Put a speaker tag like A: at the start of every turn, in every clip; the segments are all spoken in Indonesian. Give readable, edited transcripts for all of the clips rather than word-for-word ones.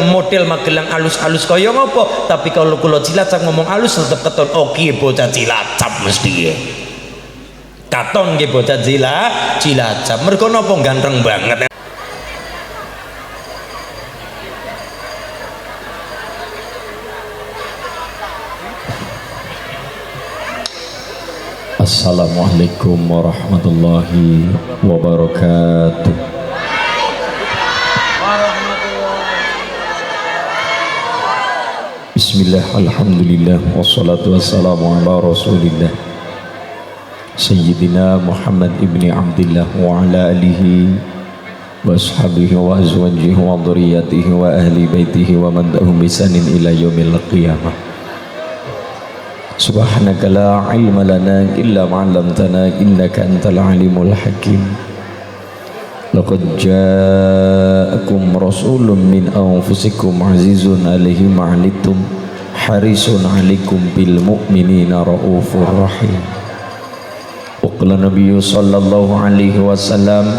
A: model Magelang alus-alus kaya ngopo, tapi kalau kula Cilacap ngomong alus tetep keton oke bocah Cilacap mesti ya. Katon nggih bocah Cilacap. Mergo napa ganteng banget.
B: Assalamualaikum warahmatullahi wabarakatuh. Bismillah, alhamdulillah, wassalatu wassalamu ala rasulillah Sayyidina Muhammad ibni Abdillah wa ala alihi wa ashabihi wa azwajihi wa dhurriyyatihi wa ahli baitihi wa man da'hum bisanin ila yaumil qiyamah. Subhanaka la ilma lana illa ma 'allamtana innaka antal alimul hakim. Laqad ja'akum rasulun min anfusikum azizun 'alaihi ma 'anittum harisun 'alaikum bil mu'minina raufur rahim. Wa qala nabiyyu sallallahu alaihi wasallam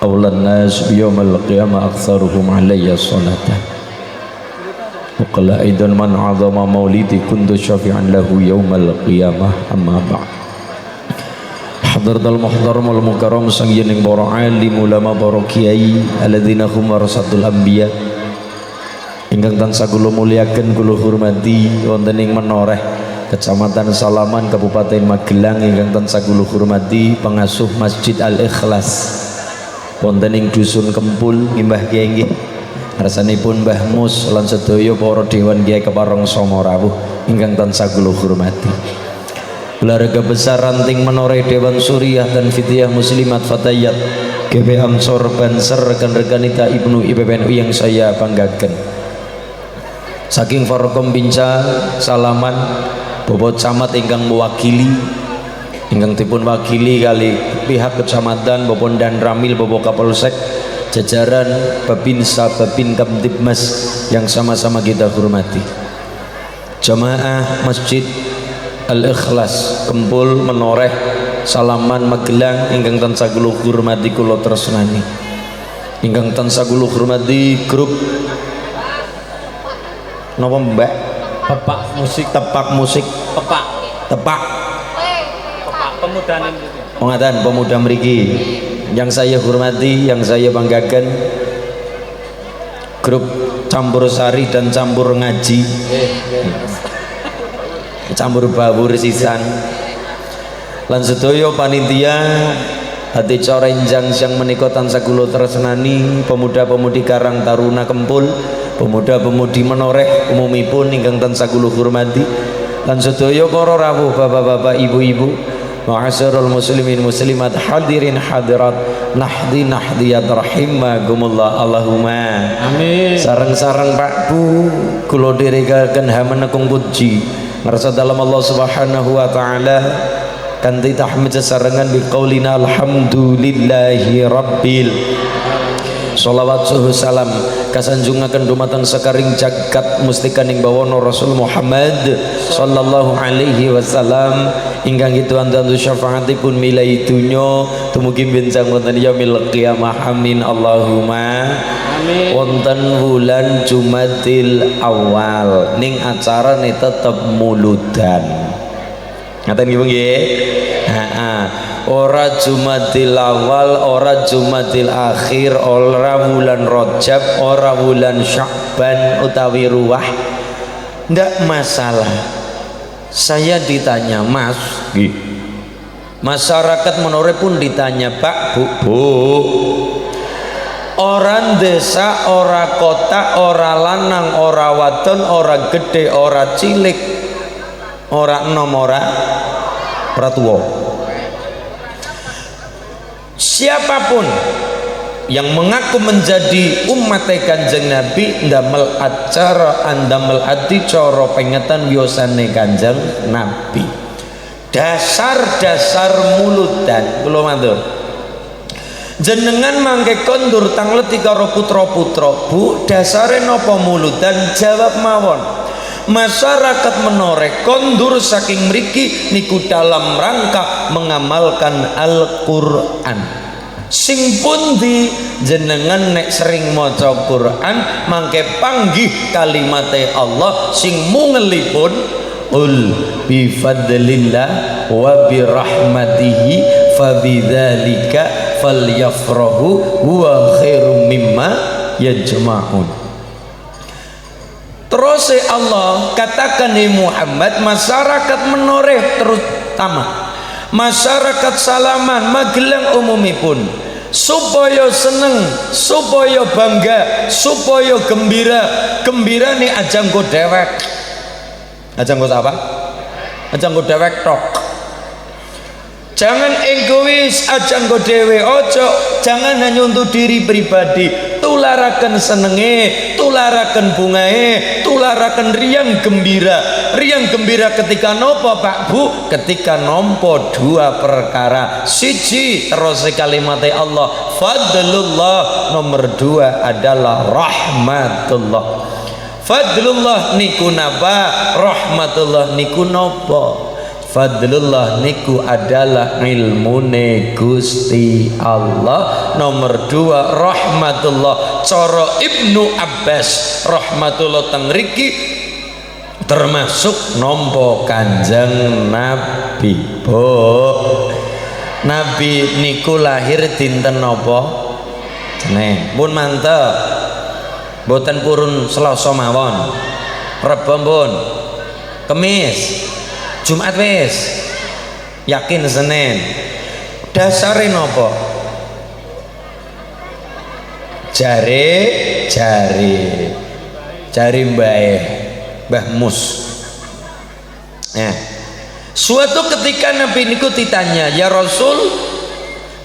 B: awlan nas yaumil qiyamah aktsaruhum 'alayya salatan. Qala aidan man 'azama maulidi kuntu syafi'an lahu yaumal qiyamah amma ba'd. Hadratul muhtaram wal mukarram sangyening para alim ulama para kiai alladzina hum warasatul anbiya ingkang tansah kula mulyaken kula hormati wonten ing Menoreh Kecamatan Salaman Kabupaten Magelang ingkang tansah kula hormati pengasuh Masjid Al Ikhlas wonten ing Dusun Kempul nggih Kiai nggih. Rasanipun Mbah Mus lan sedaya para dewan Kiai Kepareng Songo Rawuh ingkang tansah kula hormati. Keluarga besar ranting Menoreh Dewan Suriah dan Fitiyah Muslimat Fatayat GB Ansor Banser rekan-rekanita Ibnu IPPNU yang saya banggakan. Saking Forkom Binca Salaman Bobot Camat ingkang mewakili ingkang dipun wakili kali pihak kecamatan Bobon dan Ramil Bobo Kapolsek jajaran Babinsa Babin Kamtibmas yang sama-sama kita hormati. Jamaah Masjid Al-Ikhlas Kempul Menoreh Salaman Magelang ingkang tansah kula hormati kula tresnani. Ingkang tansah kula hormati grup napa Mbak? Tepak musik Tepak pemuda mriki. Yang saya hormati, yang saya banggakan grup Campur Sari dan Campur Ngaji Campur Bawur Sisan lan sedaya panitia hati corenjang yang menika tansah kula tresnani pemuda-pemudi Karang Taruna Kempul pemuda-pemudi Menoreh umumipun ingkang tansah kula hormati lan sedaya para rawuh bapak-bapak ibu-ibu ma'asyiral muslimin muslimat hadirin hadirat nahdiyat rahimakumullah Allahumma amin. Sareng-sareng Pak Bu kula dherekaken hamenekung puji ngarsa dalam Allah Subhanahu wa taala kanthi tahmid sesarengan biqaulina alhamdulillahi rabbil sholawat suhu salam kasanjungaken dumateng sekaring jagat mustikaning bawana Rasul Muhammad sallallahu alaihi wasallam ingkang kitu-antu syafaatipun milai dunya tumugi benjang wonten yaumil qiyamah amin Allahumma amin. Wonten wulan Jumadil Awal ning acarane tetep muludan ngaten nggih nggih. Ora Jumadil Awal, ora Jumadil Akhir, ora bulan Rajab, ora bulan Sya'ban utawi ruwah. Ndak masalah. Saya ditanya, Mas, masyarakat Menoreh pun ditanya, Pak, Bu, orang desa, ora kota, ora lanang, ora wadon, ora gede, ora cilik, ora enom, ora tuwa. Siapapun yang mengaku menjadi umat Kanjeng Nabi ndamel acara andamel adicara pengetan biosane Kanjeng Nabi. Dasar-dasar muludan kula matur. Jenengan mangke kondur tangleti karo putra-putra, Bu, dasare napa muludan? Jawab mawon. Masyarakat Menoreh kondur saking mriki niku dalam rangka mengamalkan Al-Qur'an.
A: sing pundi jenengan nek sering maca Quran mangke panggih kalimate Allah sing mungelipun qul bi fadlillah wa bi rahmatihi fabidzalika falyafrahu huwa khairum mimma yajma'un. Terus Allah katakan di Muhammad, masyarakat menoreh terutama masyarakat Salaman Magelang umumipun supaya seneng, supaya bangga, supaya gembira nih ajang go dewek. Ajang go apa? Ajang go dewek tok. Jangan egois, ajang go dewe, ojo, jangan hanya untuk diri pribadi. Tularakan senenge, tularakan bungae, tularakan riang gembira ketika nopo Pak Bu, ketika nompo dua perkara. Siji terus kalimat Allah fadlullah, nomor dua adalah rahmatullah. Fadlullah niku napa, rahmatullah niku nopo. Fadlullah niku adalah ilmune Gusti Allah. Nomor dua rahmatullah cara Ibnu Abbas rahmatullah teng mriki termasuk nompo Kanjeng Nabi. Nabi niku lahir dinten napa? Senin. Pun mantep. Mboten purun Selasa mawon. Rebo pun. Kemis. Jumat wis. Yakin Senin. Dasare napa? Jare Mbah Mus. Suatu ketika Nabi niku ditanya, "Ya Rasul,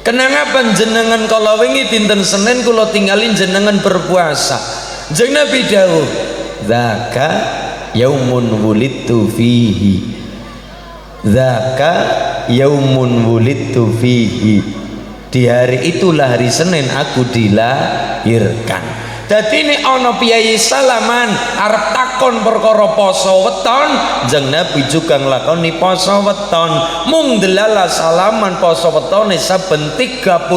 A: kenapa jenengan kalau wingi dinten Senin kula tinggalin jenengan berpuasa?" Jeung Nabi dawuh, "Zaka yaumun wulidtu fihi." Zaka yaumun wulidtu fihi. Di hari itulah hari Senin aku dilahirkan. Dadi nek ana piyayi Salaman arep takon perkara poso weton, jeung Nabi juga nglakoni poso weton. Mung delala Salaman poso wetone saben 35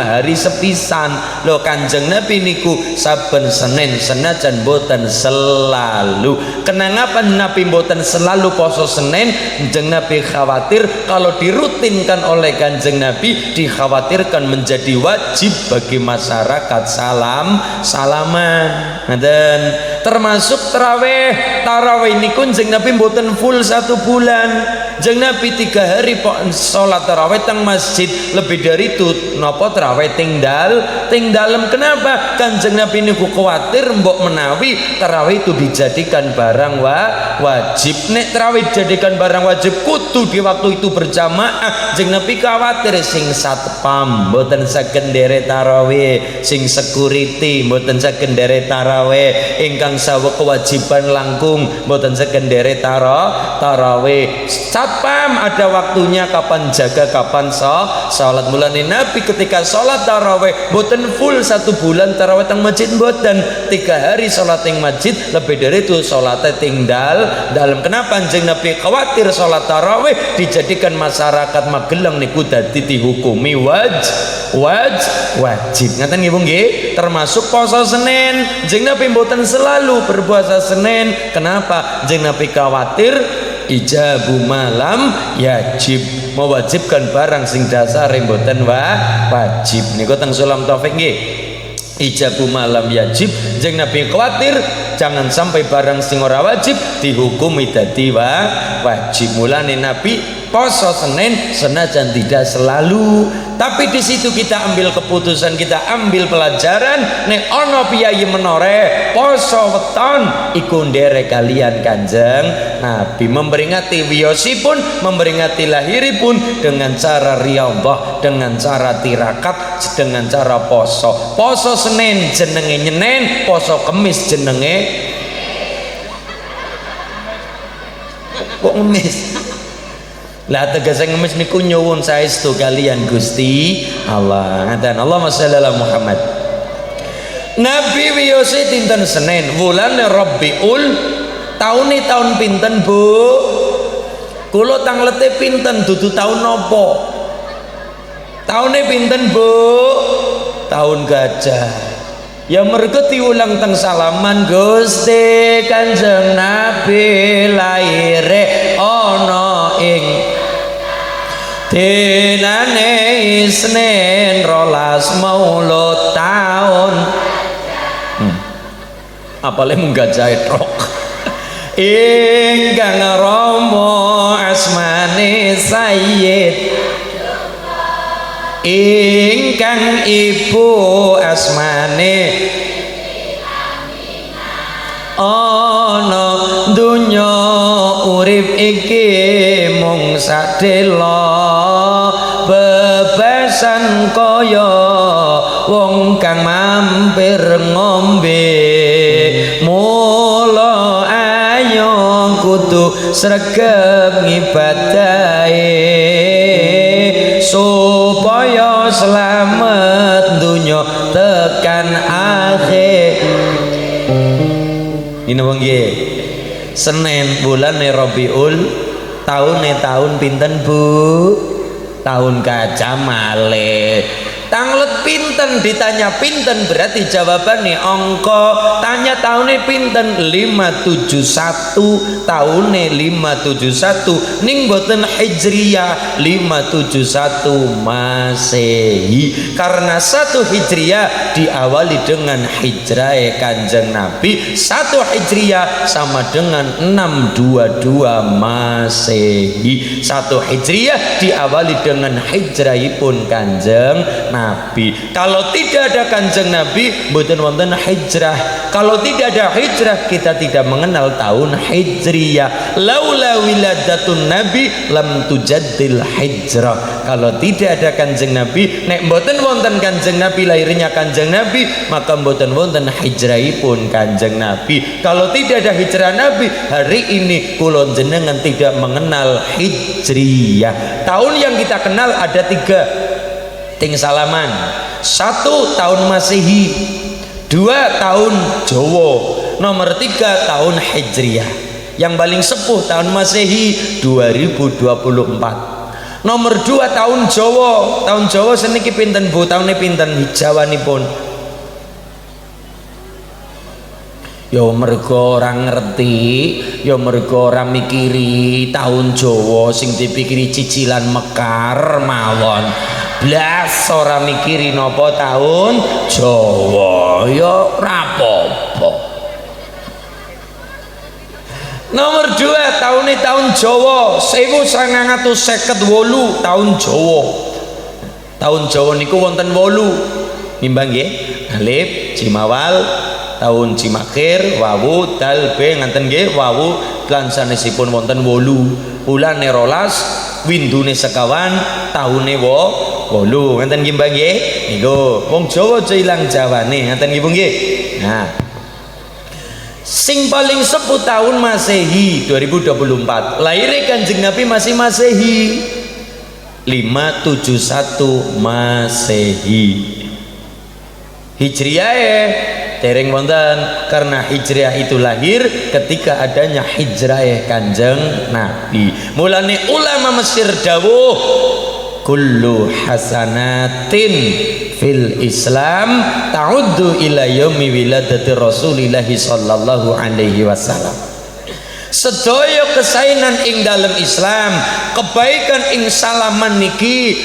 A: hari sepisan. Lho Kanjeng Nabi niku saben Senin senajan boten selalu. Kenapa Nabi boten selalu poso Senin? Jeung Nabi khawatir kalau dirutinkan oleh Kanjeng Nabi dikhawatirkan menjadi wajib bagi masyarakat salaman. Dan termasuk tarawih niku jeung Nabi mboten full 1 bulan. Jeung Nabi 3 hari salat tarawih teng masjid, lebih dari itu napa tarawih ting dalem. Kenapa? Kanjeng Nabi niku kuwatir mbok menawi tarawih itu dijadikan barang wajib. Nek tarawih dijadikan barang wajib kudu di waktu itu berjamaah. Jeung Nabi kuwatir sing satpam mboten saged nderek tarawih, sing security mboten saged nderek tarawih, ingkang sawa kewajiban langkung mboten saged nderek tarawih. Satpam ada waktunya kapan jaga kapan salat. Mulane Nabi ketika salat tarawih mboten full 1 bulan tarawih teng masjid mboten. 3 hari salat teng masjid, lebih dari itu salatnya ting dalam. Kenapa Kanjeng Nabi khawatir salat tarawih dijadikan masyarakat Magelang niku dadi dihukumi wajib. Ngaten nggih Bu nggih? Termasuk poso Senin. Jeung Nabi mboten selalu berpuasa Senin. Kenapa? Jeung Nabi khawatir ijabu malam yajib, mewajibkan barang sing dasar mboten wajib. Niku teng Sulam Taufik nggih. Ijabu malam yajib, jeung Nabi khawatir jangan sampai barang sing ora wajib dihukumi dadi wajib. Mulane Nabi poso Senin senajan tidak selalu, tapi di situ kita ambil keputusan, kita ambil pelajaran. Nek ana piyayi menore poso weton iku nderek kalian Kanjeng Nabi, memperingati wiyosipun, memperingati lahiripun dengan cara riyadhah, dengan cara tirakat, dengan cara poso. Poso Senin jenenge nyenen, poso Kemis jenenge kok ngemis. Lah tegese ngemis niku nyuwun saestu kalian Gusti Allah. Ngaten Allahumma shalli ala Muhammad. Nabi wiyose dinten Senin, wulan Rabiul, taune taun pinten Bu? Kula tanglete pinten dudu taun napa? Taune pinten Bu? Tahun gajah. Ya mergo diulang teng salaman Gusti Kanjeng Nabi laire ana ing dinane Isnin 12 Maulud taun. Apale mung gajah tok. Ingkang rama asmane Sayyid, ingkang ibu asmane ana dunya urip iki mung sadela bebasan kaya wong kang mampir ngombe mula ayo kudu sregep ngibadahe supaya selamat dunya tekan akhir. Ini wong nggih. Senin bulan Rabiul tahun pinten Bu? Tahun gajah malih. Tanglet pinten ditanya pinten berarti jawabannya angka. Tanya tahunnya pinten 571 tahunnya 571 ning boten hijriyah 571 masehi karena satu hijriyah diawali dengan hijrah Kanjeng Nabi, satu hijriyah sama dengan 622 masehi. Satu hijriyah diawali dengan hijrahipun Kanjeng Nabi. Kalau tidak ada Kanjeng Nabi mboten wonten hijrah. Kalau tidak ada hijrah kita tidak mengenal tahun hijriyah. Laula wiladatun nabi lam tujaddil hijrah. Kalau tidak ada Kanjeng Nabi, nek mboten wonten Kanjeng Nabi lahirnya Kanjeng Nabi, maka mboten wonten hijrahipun Kanjeng Nabi. Kalau tidak ada hijrah Nabi, hari ini kula jenengan tidak mengenal hijriyah. Tahun yang kita kenal ada 3 ting salaman. 1 tahun Masehi, 2 tahun Jawa, nomor 3 tahun Hijriyah. Yang paling sepuh tahun Masehi 2024. Nomor 2 tahun Jawa. Tahun Jawa seniki pinten Bu? Tahunnya pinten Jawanipun? Ya mergo ora ngerti, ya mergo ora mikiri tahun Jawa sing dipikiri cicilan mekar mawon. Blas ora mikiri napa tahun Jawa ya rapopo. Nomor 2 tahun Jawa 1958 tahun Jawa. Tahun Jawa niku wonten 8 nimbang nggih. Alif Jimawal tahun Jimakhir wawu dal be nganten nggih wawu lan sanesipun wonten 8 bulane 12 windune sekawan tahune 8 ngenten nggih Mbak nggih niku wong Jawa aja ilang jawane ngenten nggih Bu nggih. Nah sing paling sepuh tahun Masehi 2024 lahirnya Kanjeng Nabi masih Masehi 571 Masehi. Hijriyah dereng wonten karena hijriyah itu lahir ketika adanya hijrah Kanjeng Nabi. Mulane ulama Mesir dawuh kullu hasanatin fil Islam ta'uddu ila yaumi wiladati Rasulillah sallallahu alaihi wasallam. Sedaya kesainan ing dalam Islam, kebaikan ing salaman niki,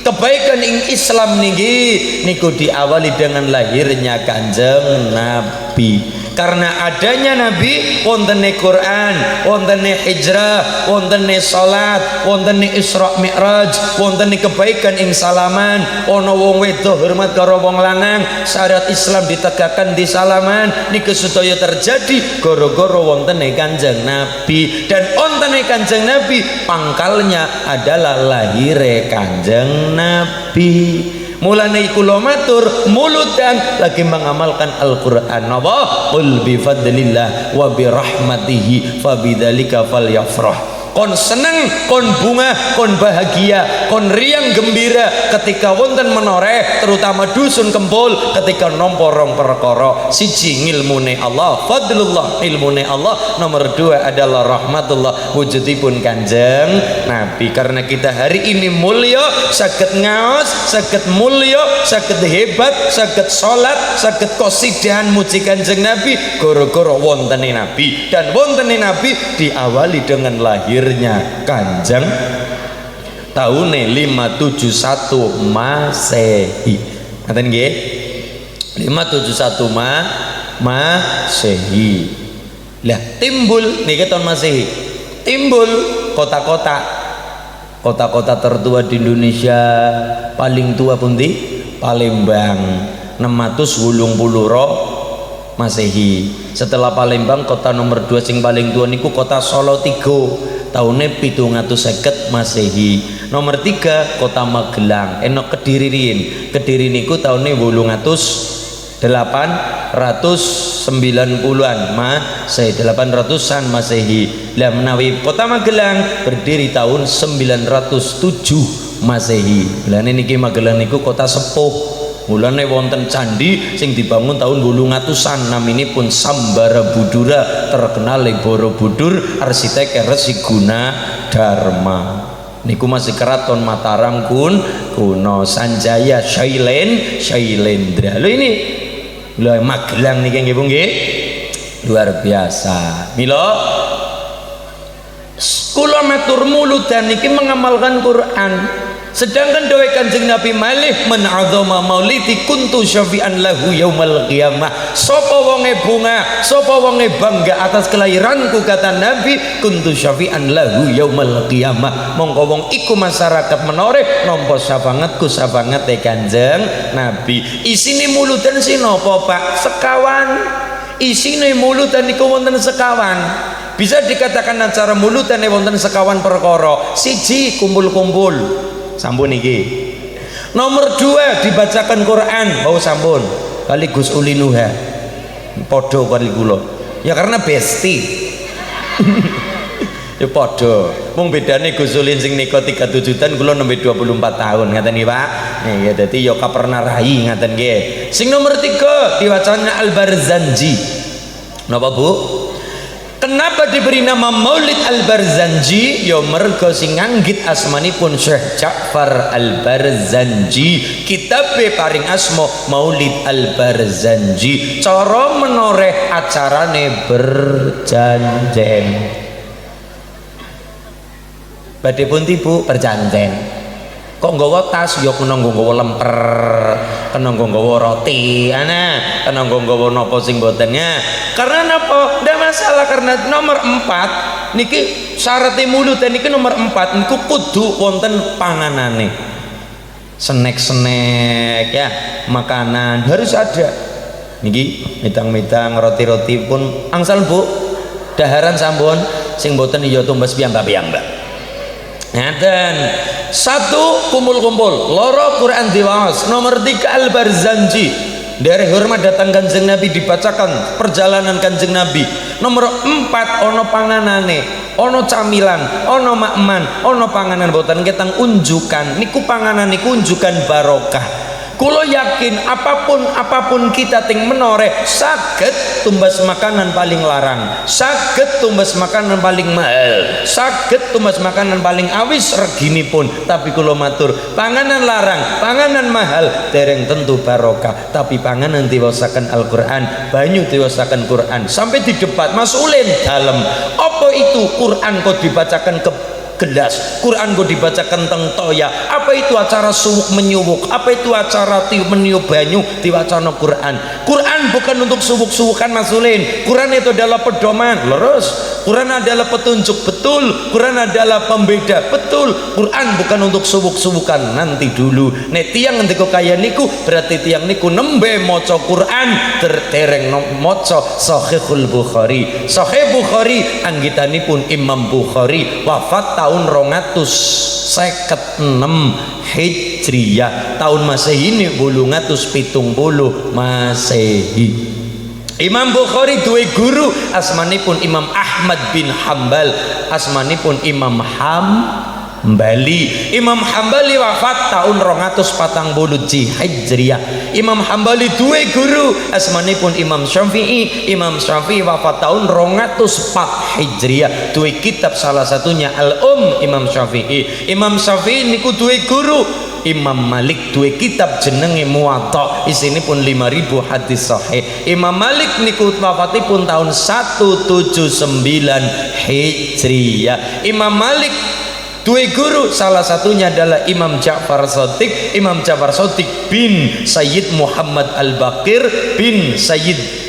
A: kebaikan ing Islam niki niku diawali dengan lahirnya Kanjeng Nabi. Karena adanya Nabi wontene Quran, wontene hijrah, wontene salat, wontene Isra Mi'raj, wontene kebaikan ing salaman. Ana wong wedok hormat karo wong lanang, syariat Islam ditegakkan di salaman. Niki sedaya terjadi gara-gara wontene Kanjeng Nabi. Dan wontene Kanjeng Nabi pangkalnya adalah lahire Kanjeng Nabi. Mulane kula matur muludan lagi mengamalkan Al-Qur'an. Napa? Qul bi fadlillah wa bi rahmatihi fa bidzalika falyafrah. kon seneng, kon bunga, kon bahagia, kon riang gembira ketika wonten menoreh, terutama dusun Kempul ketika nampa rong perkara. Siji ngilmune Allah, fadlullah ilmune Allah. Nomor dua adalah rahmatullah, wujudipun Kanjeng Nabi. Karena kita hari ini mulya, saged ngaos, saged mulya, saged hebat, saged salat, saged qasidahan muji Kanjeng Nabi gara-gara wontene Nabi. Dan wontene Nabi diawali dengan lahirnya Kanjeng tahun 571 Masehi. Ngaten nggih? 571 Masehi. Lah timbul niki tahun Masehi. Timbul kota-kota tertua di Indonesia. Paling tua pundi? Palembang 680 Masehi. Setelah Palembang kota nomor 2 sing paling tua niku kota Solo 3 tahunnya 750 Masehi. Nomor 3 kota Magelang enok Kediri niku tahunnya 890-an Masehi, 800-an Masehi. Lah menawi kota Magelang berdiri tahun 907 Masehi. Lah niki Magelang niku kota sepuh. Mulane wonten candi sing dibangun tahun 800-an naminipun Sambara Budura, terkenal Borobudur, arsitek Resi Gunadarma. Niku masih keraton Mataram kuno Sanjaya Shailendra. Lho ini lho Magelang niki nggih Bu nggih. Luar biasa. Mila kula matur muludan niki mengamalkan Quran. Sedangkan dewe Kanjeng Nabi malih men azama maulidi kuntu syafi'an lahu yaumal qiyamah. Sapa wonge bunga, sapa wonge bangga atas kelahiranku, kata Nabi, kuntu syafi'an lahu yaumal qiyamah. Mongko wong iku masyarakat menoreh nampa syafaatku syafaate Kanjeng Nabi. Isine muludan sinapa Pak? Sekawan. Isine muludan niku wonten sekawan. Bisa dikatakan acara muludan wonten sekawan perkara. Siji kumpul-kumpul. Sampun iki. Nomor 2 dibacakan Quran. Oh sampun. Kali Gus Uli Nuha. Podo kali kula. Ya karena besti. Ya podo. Mung bedane Gus Uli sing nika 37-an kula nembe 24 tahun ngaten iki Pak. Ya dadi ya kapernah rai ngaten nggih. Sing nomor 3 diwacana Al-Barzanji. Napa Bu? Kenapa diberi nama Maulid Al-Barzanji? Ya mergo sing nganggit asmanipun Syekh Ja'far Al-Barzanji. Kitabe paring asma Maulid Al-Barzanji. Cara menoreh acarane berjanjen. Badhe pundi Bu? Berjanjen. Kok nggawa tas ya kena nggawa lemper, kena nggawa roti, kena nggawa napa sing mbotennya. Karena napa? Ndak masalah, karena nomor 4 niki syaratnya mulut niki nomor 4 niku kudu wonten panganane. Snack-snack ya, makanan harus ada. Niki mitang-mitang roti-roti pun angsal Bu. Daharan sampun sing mboten ya tumbas piyambak-piyambak. Ngaten. 1 kumpul-kumpul, loro Quran diwaos. Nomor 3 Al-Barzanji. Dari hormat datang Kanjeng Nabi dibacakan perjalanan Kanjeng Nabi. Nomor 4 ono panganane, ono camilan, ono makman, ono panganan boten ketang unjukan. Niku panganan niku unjukan barokah. Kulo yakin apapun kita ting menoreh saged tumbas makanan paling larang, saged tumbas makanan paling mahal, saged tumbas makanan paling awis reginipun. Tapi kulo matur, panganan larang, panganan mahal dereng tentu barokah. Tapi panganan diwasakan Al-Quran, banyu diwasakan Quran. Sampai di debat Mas Ulin dalam apa itu Quran kok dibacakan ke gelas, Quran gue dibacakan teng toya. Apa itu acara suwuk menyuwuk? Apa itu acara meniup banyu diwacana Quran? Quran bukan untuk suwuk-suwukan Mas Ulin. Quran itu adalah pedoman lurus. Quran adalah petunjuk betul. Quran adalah pembeda betul. Quran bukan untuk suwuk-suwukan. Nanti dulu nek tiang ngendika kaya niku berarti tiang niku nembe maca Quran tertereng maca Sahihul Bukhari. Sahih Bukhari anggitanipun Imam Bukhari wafat tahun 256 Hijriyah. Tahun Masehi ini 870 Masehi. Imam Bukhari duwe guru asmanipun Imam Ahmad bin Hambal, asmanipun Imam Hambali. Imam Hambali wafat tahun 240 Hijriah. Imam Hambali duwe guru asmanipun Imam Syafi'i. Imam Syafi'i wafat tahun 204 Hijriah. Duwe kitab salah satunya Imam Syafi'i. Imam Syafi'i niku duwe guru Imam Malik, duwe kitab jenenge Muwatta, isinipun 5000 hadis sahih. Imam Malik niku wafatipun tahun 179 Hijriah. Imam Malik duwe guru salah satunya adalah Imam Ja'far Shadiq. Imam Ja'far Shadiq bin Sayyid Muhammad Al-Baqir bin Sayyid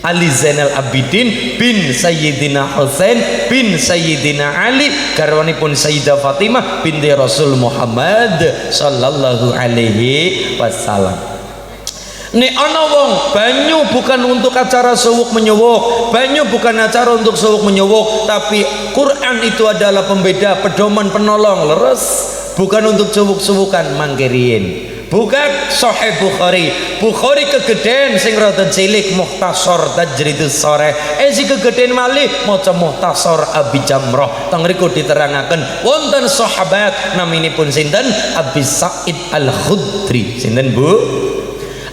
A: Ali Zainal Abidin bin Sayyidina Husain bin Sayyidina Ali, garwanipun Sayyidah Fatimah binti Rasul Muhammad sallallahu alaihi wasallam. Nek ana wong banyu bukan untuk acara sewuk menyewuk, banyu bukan acara untuk sewuk menyewuk, tapi Quran itu adalah pembeda, pedoman, penolong, leres, bukan untuk sewuk-sewukan mangkirien. Bukan Sahih Bukhari. Bukhari kegeden sing rada cilik Mukhtasar Tajridus Sharih. Si kegeden malih maca Mukhtasar Abi Jamrah. Teng mriku diterangaken wonten sahabat naminipun sinten? Abi Sa'id Al-Khudri. Sinten, Bu?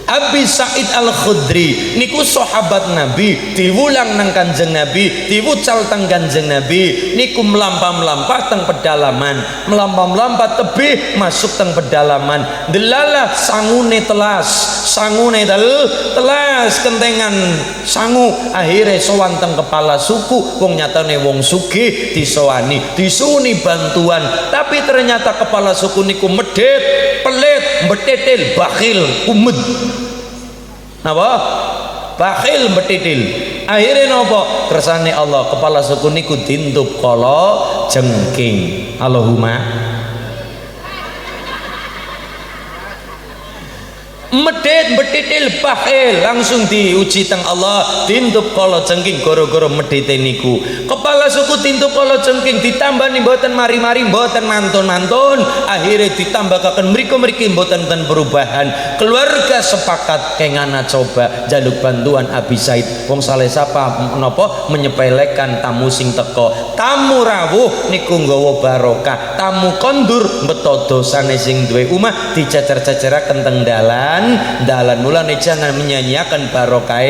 A: Abi Sa'id Al-Khudri niku sahabat Nabi, diwulang nang Kanjeng Nabi, diwucal teng Kanjeng Nabi, niku melampah-melampah teng pedalaman, melampah-melampah tebih masuk teng pedalaman, delalah sangune telas, sangune telas kentengan sangu, akhirnya sowan teng kepala suku, wong nyatane wong sugih disowani, disuni bantuan, tapi ternyata kepala suku niku medhit, pelit, mbetitil, bakhil, umud. Napa? Bakhil mbetitil. Akhirnya napa? Kersane Allah, kepala suku niku dintup kala jengking. Allahumma medit mbetitil bakhil, langsung diuji teng Allah, dintup kala jengking gara-gara medite niku. Kepala suku dintup kala jengking ditambani mboten mari-mari, mboten mantun-mantun, akhirnya ditambahkaken mriko-mriki mboten ten perubahan. Keluarga sepakat kengana coba jaluk bantuan Abi Said. Wong saleh sapa menapa menyepelekan tamu sing teko. Tamu rawuh niku nggawa barokah, tamu kondur mbeta dosane sing duwe omah dicacar-cacaraken teng dalan. Mulane jangan menyanyiakan barokah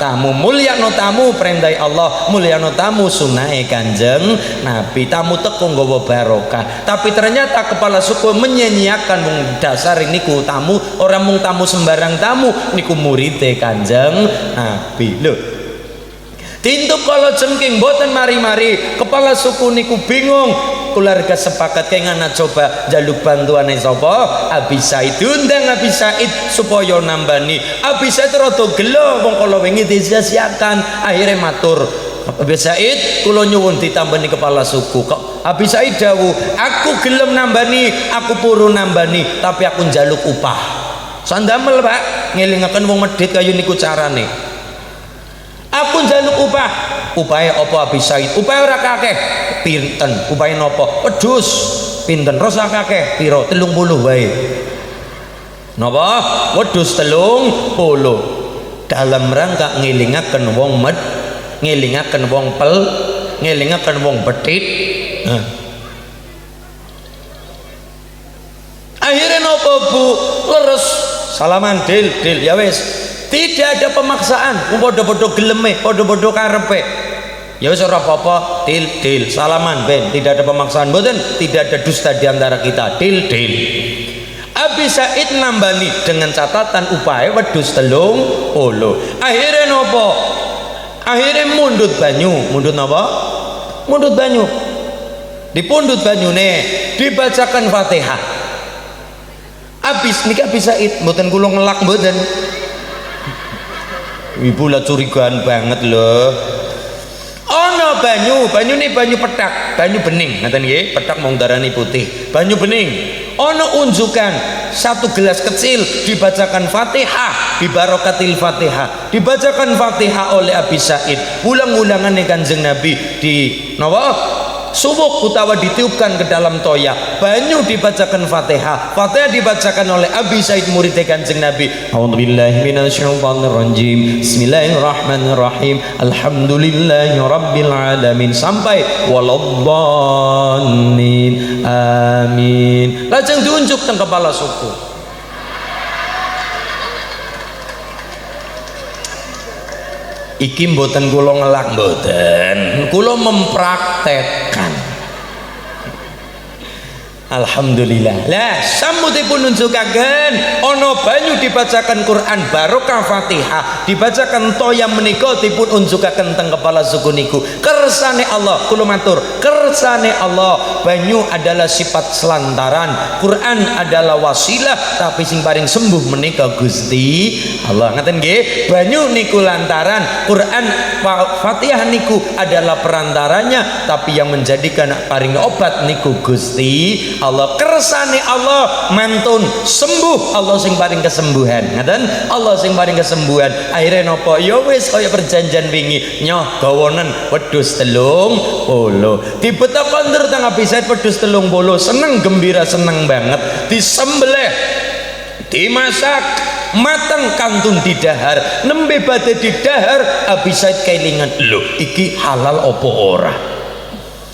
A: tamu. Mulyano tamu perintah Allah, mulyano tamu sunahe Kanjeng Nabi. Tamu teko nggawa barokah, tapi ternyata kepala suku menyanyiakan wong dasar niku tamu, ora mung tamu sembarang tamu, niku murite Kanjeng Nabi. Lho, tintuk kala jengking mboten mari-mari, kepala suku niku bingung. Keluarga sepakat kengana coba jaluk bantuane sapa? Abi Said. Diundang Abi Said supaya nambani. Abi Said rada gelo wong kala wingi disia-siakan. Akhire matur, Abi Said kula nyuwun ditambani kepala suku. Kok Abi Said dawuh, aku gelem nambani, aku purun nambani, tapi aku njaluk upah. Sandamel Pak, ngelingaken wong medhit kaya niku carane. Aku njaluk upah. Upahe apa Abi Said? Upahe ora kakeh. Pinten? Upahe napa? Wedhus. Pinten? Rasa kakeh pira? 30 wae. Napa? Wedhus 30. Dalam rangka ngelingaken wong ngelingaken wong ngelingaken wong betit. Akhirnya napa Bu? Leres. Salaman dil ya wis. Tidak ada pemaksaan, podo-podo geleme, podo-podo karepe. Ya wis ora apa-apa, dil, salaman ben, tidak ada pemaksaan, mboten, tidak ada dusta di antara kita, dil. Abi Said nambani dengan catatan upahe wedhus 30. Akhirnya napa? Akhirnya mundut banyu, mundut napa? Mundut banyu. Dipundut banyune, dibacakan Fatihah. Abis niki Abi Said, mboten kula ngelak mboten. Ibu lah curigaan banget loh. Ono banyu ini banyu petak, banyu bening, ngaten nggih, petak mung darani putih, banyu bening. Ono unjukan 1 gelas kecil dibacakan Fatihah, bibarokatil Fatihah, dibacakan Fatihah oleh Abi Said. Ulang-ulangan Kanjeng Nabi di napa? suwuk utawa ditiupkan ke dalam toya, banyu dibacakan Fatihah, Fatihah dibacakan oleh Abi Said murid Kanjeng Nabi. A'udzubillahi minasyaitonirrajim. Bismillahirrahmanirrahim. Alhamdulillahi rabbil alamin sampai waladhdallin. Amin. Lajeng diunjuk teng kepala suku. Iki mboten kula ngelak mboten, kula mempraktekkan. Alhamdulillah. Lah sambutipun nunjukaken ana banyu dibacakan Quran barokah Fatihah dibacakan toya menika dipun unjukaken teng kepala suku niku. Kersane Allah, kula matur, kersane Allah. Banyu adalah sifat selantaran, Quran adalah wasilah, tapi sing paring sembuh menika Gusti Allah. Ngaten nggih? Banyu niku lantaran, Quran Fatihah niku adalah perantaranya, tapi yang menjadikan paring obat niku Gusti Allah. Kersane Allah mantun sembuh, Allah sing paring kesembuhan. Ngaten, Allah sing paring kesembuhan. Akhire napa? Ya wis kaya perjanjian wingi, nyoh gawonen wedhus 30. Dibetak kondur teng abisait wedhus 30, seneng gembira, seneng banget. Disembelih, dimasak mateng kantun didahar, nembe badhe didahar abisait kelingan, lho iki halal apa ora?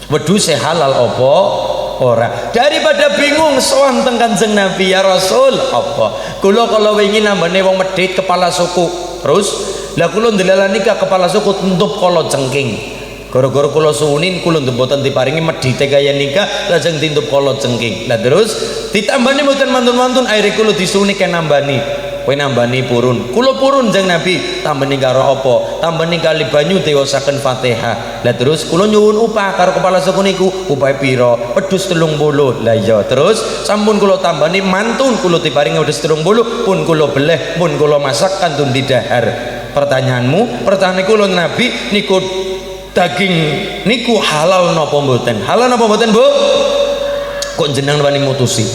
A: Wedhuse halal apa ora? Daripada bingung sowan teng Kanjeng Nabi, ya Rasul, apa kula kalau wingi nambane wong medhit kepala suku, terus lah kula ndelalani ka kepala suku tentup kala cengking, gara-gara kula suwunin kula mboten diparingi medhite kaya nika, lajeng tintup kala cengking. Lah terus ditambani mboten mantun-mantun, akhire kula disuwuni ke nambani, kowe nambani purun, kula purun Jeng Nabi, tambani karo apa? Tambani kali banyu diwasaken Fatihah. Lah terus kula nyuwun upah karo kepala suku niku, upah pira? Wedhus 30. Lah iya, terus sampun kula tambani mantun, kula diparingi wedhus 30, pun kula beleh, pun kula masak kantun didahar. Pertanyaanmu, pertanyaan kula Nabi niku daging niku halal napa mboten? Halal napa mboten, Bu? Kok jenengan wani mutusi?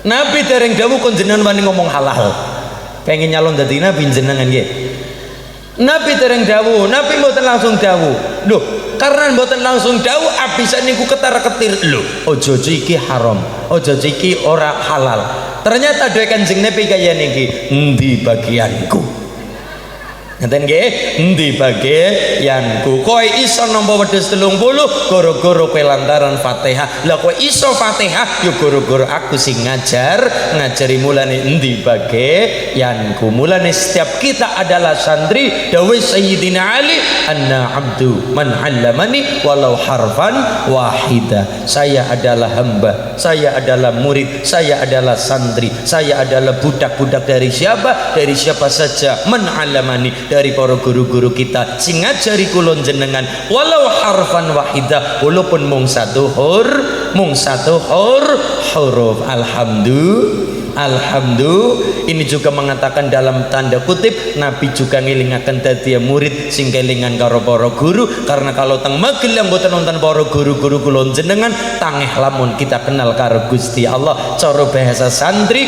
A: Nabi dereng dawuh kok jenengan wani ngomong halal. Pengen nyalon dadi nabi jenengan nggih. Nabi dereng dawuh, Nabi mboten langsung dawuh. Lho, karena mboten langsung dawuh abisan niku ketar-ketir. Lho, ojo iki haram, ojo iki ora halal. Ternyata dhewe Kanjeng Nabi kaya niki, endi bagianku? Ngeten nggih, endi bagianku? Kowe iso nampa wedhus 30 gara-gara kowe lantaran Fatihah. Lah kowe iso Fatihah ya gara-gara aku sing ngajari mulane endi bagianku. Mulane setiap kita adalah santri, dawuh Sayyidina Ali, anna abdu man 'allamani walau harfan wahida. Saya adalah hamba, saya adalah murid, saya adalah santri, saya adalah budak-budak dari siapa? Dari siapa saja. Man 'allamani, dari para guru-guru kita sing ngajari kula jenengan walau harfan wahida, walaupun mung satu huruf. Alhamdulillah. Ini juga mengatakan dalam tanda kutip, Nabi juga ngelingaken dadi murid sing kelingan karo para guru, karena kalau teng Magelang mboten nonton para guru-guru kula jenengan, tangeh lamun kita kenal karo Gusti Allah. Cara bahasa santri,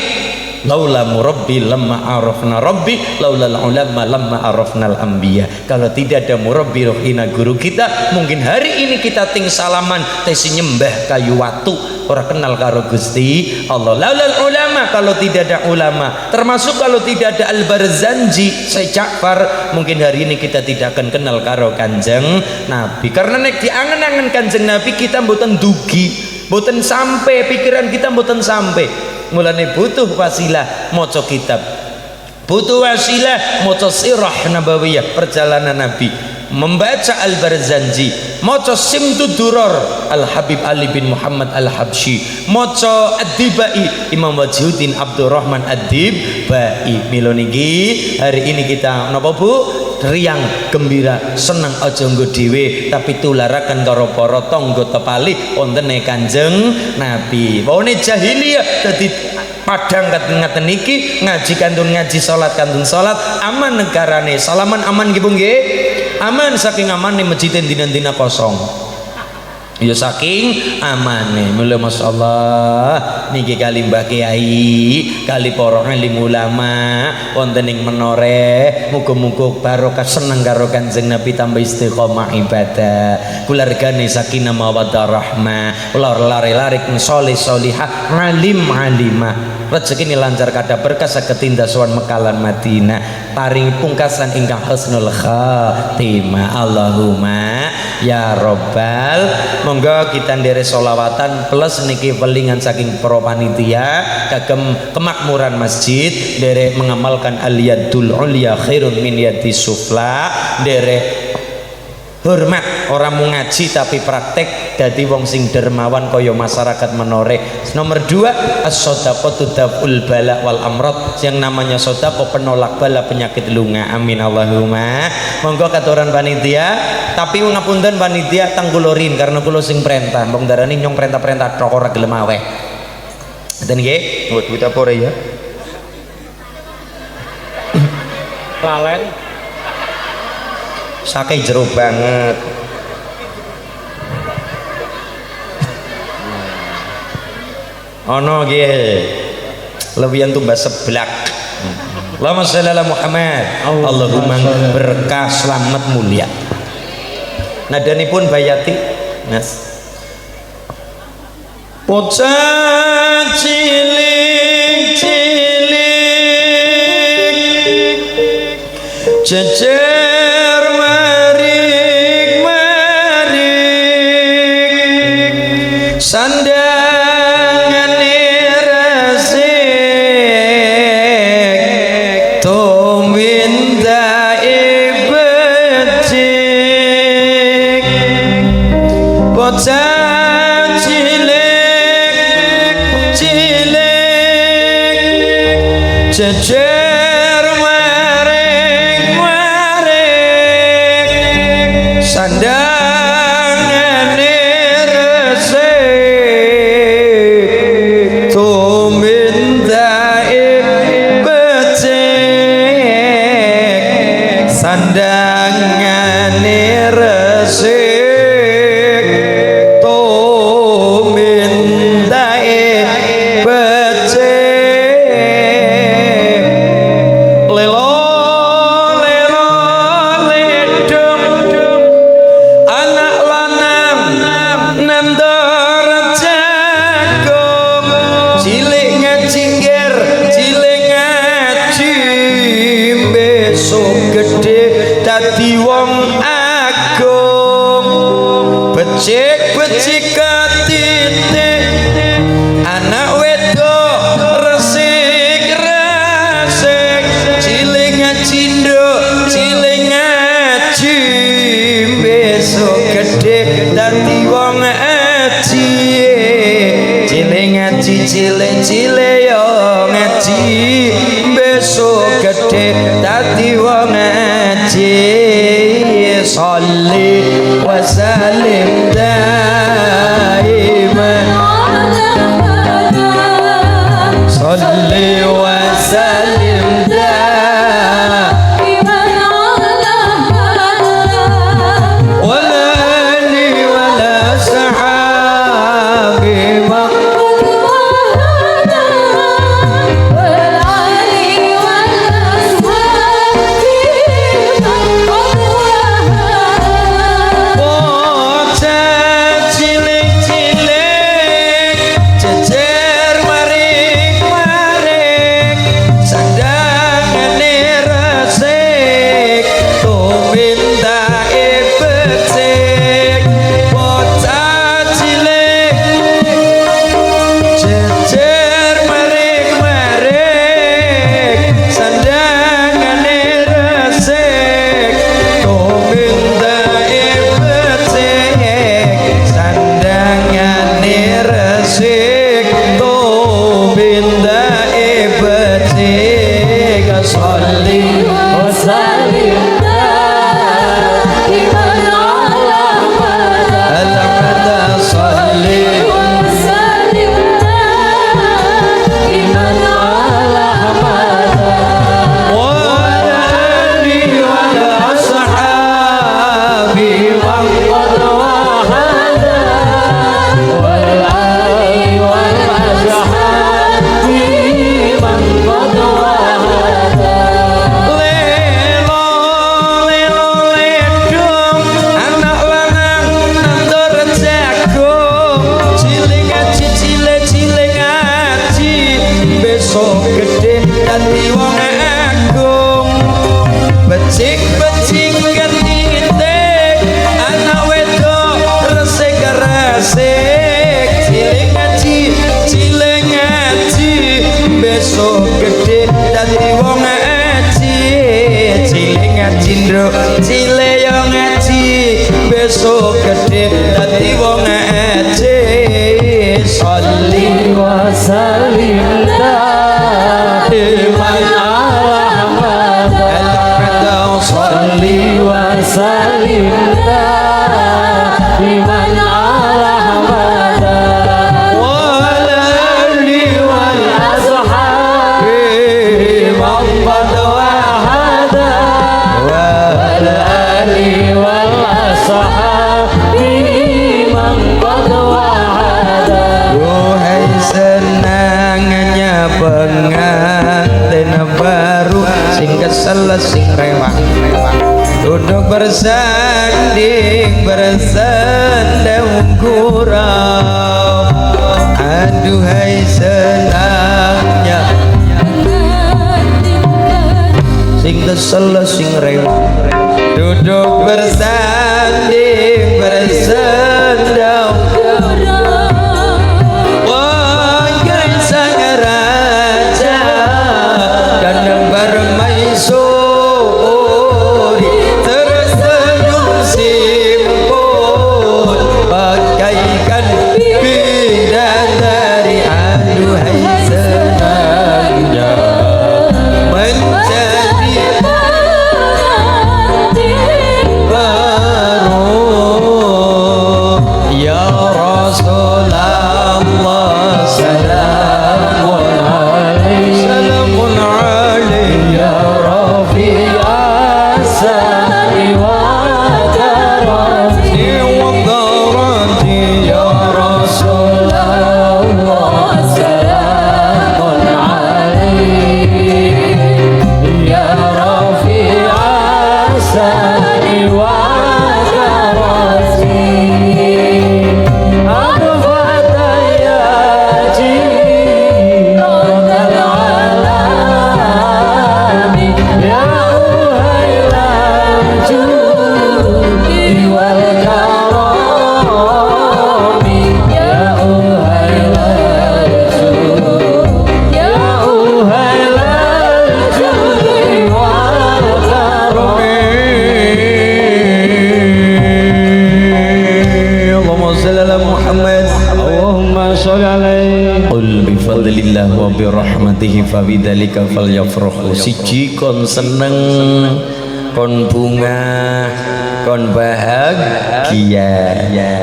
A: laula murabbi lamma arafna rabbi, laula ulama lamma arafnal anbiya. Kalau tidak ada murabbi rohina guru kita, mungkin hari ini kita ting salaman tesi nyembah kayu watu, ora kenal karo Gusti Allah. Laula ulama, kalau tidak ada ulama, termasuk kalau tidak ada Al-Barzanji, Syekh Ja'far, mungkin hari ini kita tidak akan kenal karo Kanjeng Nabi. Karena nek diangen-angen Kanjeng Nabi kita mboten dugi, mboten sampai, pikiran kita mboten sampai. Mulane butuh wasilah maca kitab, butuh wasilah maca sirah nabawiyah, perjalanan Nabi, membaca Al-Barzanji, maca Simtud Duror Al-Habib Ali bin Muhammad Al-Habsyi, maca Ad-Dibai Imam Wajhuddin Abdurrahman Ad-Dibai. Milo niki hari ini kita napa Bu? Riang, gembira, senang, aja nggo dhewe tapi tularaken karo para tangga tepali wontene Kanjeng Nabi. Waune jahiliyah dadi padang ngaten niki, ngaji kantun ngaji, salat kantun salat, aman negarane, salaman aman nggih Bu nggih? Aman, saking amane masjid dina-dina kosong. ya saking amane. Mula masyaallah niki kali Mbah Kiai kali para alim ulama wonten ing menore muga-muga barokah seneng karo Kanjeng Nabi tambah istiqomah ibadah keluargane sakinah mawaddah rahmah lare-lare soleh solihah alim alimah rezeki lancar kada berkah saged tindak sowan Mekalan Madinah paring pungkasan ingkang husnul khatimah Allahumma ya robbal. Monggo kita nderek sholawatan plus niki welingan saking para panitia kagem kemakmuran masjid nderek mengamalkan aliyadul ulya khairun min yadis sufla nderek hormat orang mau ngaji tapi praktek dadi wong sing dermawan kaya masyarakat menore. Nomor 2 as-shadaqatu daf'ul bala wal amrad, yang namanya sedekah penolak bala penyakit lunga. Amin Allahumma. Monggo katuran panitia tapi ngapunten panitia tanggulorin karena kula sing perintah wong darani nyong perintah-perintah tok ora gelem aweh. Ngoten nggih. Buat kita pore ya.
C: Lalen
A: Sakai jero banget. Ono nggih. Lewian tumbas seblak. Allahumma sholli ala Muhammad. Allahumma berkah selamat mulia. Nadanipun Bayati. Mas. Bocah cilik-cilik jejer marik-marik sandangane resik tumindae becik bocah cilik-cilik jejer marik-marik sandangane resik tumindae becik sandangane resik tumindae becik lelo lelo ledung anak lanang nandor jagung cilik ngajingger cilik ngaji besok gede dadi wong agung becik-becik ketitik anak wedok resik-resik cilik ngaji nduk cilik ngaji besok gede dadi wong aji cilik ngaji cilik-cilik yo ngaji besok gede dadi wong aji sholli wa sallim daiman sholli wa sallim wala ali wala sahabi esuk gedhe dadi wong ece sholli
C: wa sallim daiman ala Muhammad sholli wa sallim daiman ala Muhammad
A: wal ali wal
C: ashabi Muhammad wahada wal ali wal ashabi Muhammad wahada.
A: Duhai senangnya pengantin baru sing kesel sing rewang duduk bersanding bersandung gurau. Aduhai senangnya sing kesel sing rewang duduk bersanding bersandung wahai sang raja dan bermaisuri tersenyum simpul bagaikan bidadari. Aduhai senangnya menjadi baru ya Rasulullah salamun alaihi salamun alaihi
C: Ya Rabbi asai wa karami
A: wa qarati ya
C: Rasulullah salamun alaihi Ya Rabbi asai wa karami Arfata ya Jinnal alami Ya Uhailam judi wal karami Ya Uhailam judi Ya Uhailam judi wal karami.
A: Allahumma shalli ala Muhammad
C: Allahumma sholli alaihi
B: Qul bifadlillah wa birahmatihi fabidzalika falyafrahu. Siji kon seneng, kon bunga, kon bahagia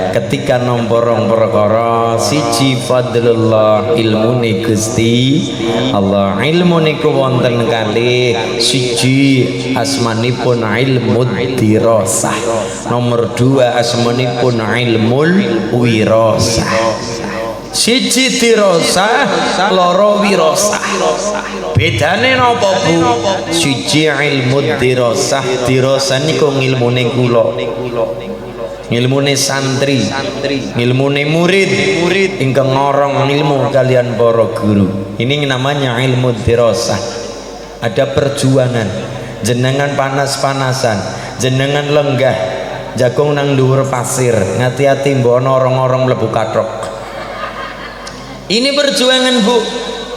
B: ketika nomporong perkara. Siji fadlullah ilmune Gusti Allah, ilmu niku wonten kalih. Siji asmanipun ilmu dirasah, nomor dua asmanipun ilmul wirasah. Siji dirasah, loro wirasah. Bedane napa Bu? Siji ilmu dirasah, dirasah niku ngilmune kula, ngilmune santri, ngilmune murid ingkang ngorong ilmu kalian para guru. Ini namanya ilmu dirasah. Ada perjuangan, jenengan panas-panasan, jenengan lenggah jagung nang dhuwur pasir, ngati-ati mbok ana orang-orang mlebu kathok. Ini perjuangan Bu,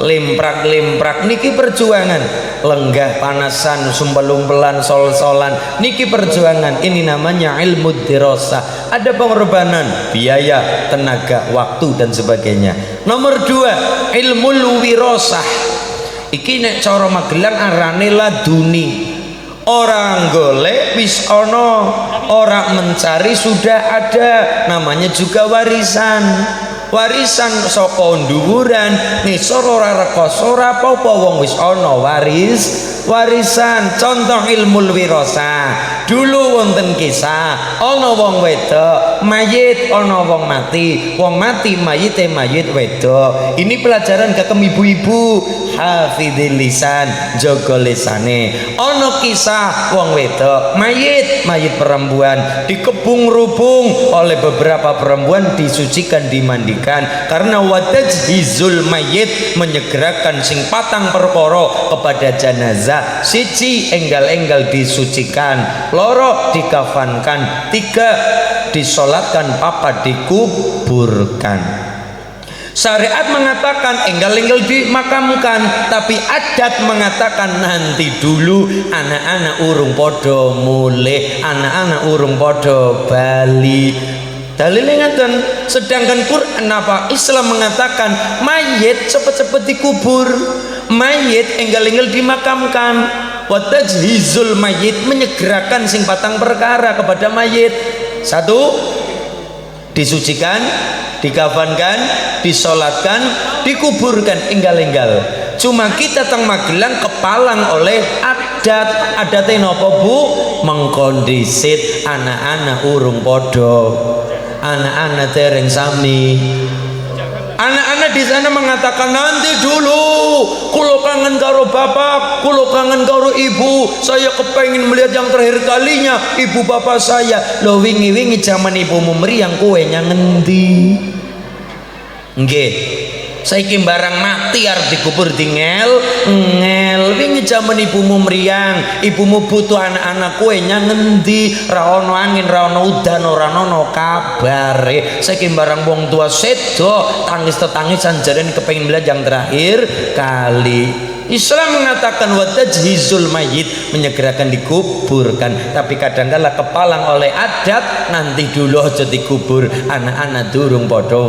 B: limprak-limprak niki perjuangan, lenggah panasan, sumpel-umpelan, sol-solan niki perjuangan. Ini namanya ilmu dirasah. Ada pengorbanan, biaya, tenaga, waktu dan sebagainya. Nomor dua, ilmu wirasah. Iki nek cara Magelang arane laduni. Orang golek wis ana, orang mencari sudah ada, namanya juga warisan. Warisan saka nduwuran ngisor ora rekoso ora apa-apa wong wis ana warisan. Contoh ilmu wirasah. Dulu wonten kisah ana wong wedok mayit, ana wong mati mayit wedok. Ini pelajaran kagem ibu-ibu, hafidhil lisan, jaga lisane. Ana kisah wong wedok mayit perempuan dikepung rubung oleh beberapa perempuan, disucikan, dimandikan, karena watajhizul mayit, menyegerakan sing patang perkara kepada jenazah. Siji enggal-enggal disucikan, loro dikafankan, tiga disolatkan, papat dikuburkan.
A: Syariat mengatakan enggal-enggal dimakamkan, tapi adat mengatakan nanti dulu, anak-anak urung podo mulai, anak-anak urung podo bali. Dalilnya ngaten. Sedangkan Quran apa? Islam mengatakan mayit cepet-cepet dikubur, mayit enggal-enggal dimakamkan. Wa tajhizul mayit, menyegerakan sing patang perkara kepada mayit. Satu, disucikan, dikafankan, disolatkan, dikuburkan enggal-enggal. Cuma kita teng Magelang kepalang oleh adatnya nopo Bu? Mengkondisit anak-anak urung podo, anak-anak tereng sami. Anak-anak di sana mengatakan nanti dulu, kulo kangen karo bapak, kulo kangen karo ibu, saya kepengen melihat yang terakhir kalinya ibu bapak saya. Lo wingi-wingi zaman ibumu meriang kowe nyang ngendi? Nggih, saiki barang mati arep dikubur ngel. Wingi zaman ibumu meriang, ibumu butuh anak-anak kowe nyang ngendi? Ra ono angin, ra ono udan, ora ono kabare. Saiki barang wong tua sedo tangis tetangisan jaren kepengin melihat yang terakhir kali. Islam mengatakan wa tajhizul mayit, menyegerakan dikuburkan, tapi kadang-kala kepalang oleh adat nanti dulu aja dikubur, anak-anak durung padha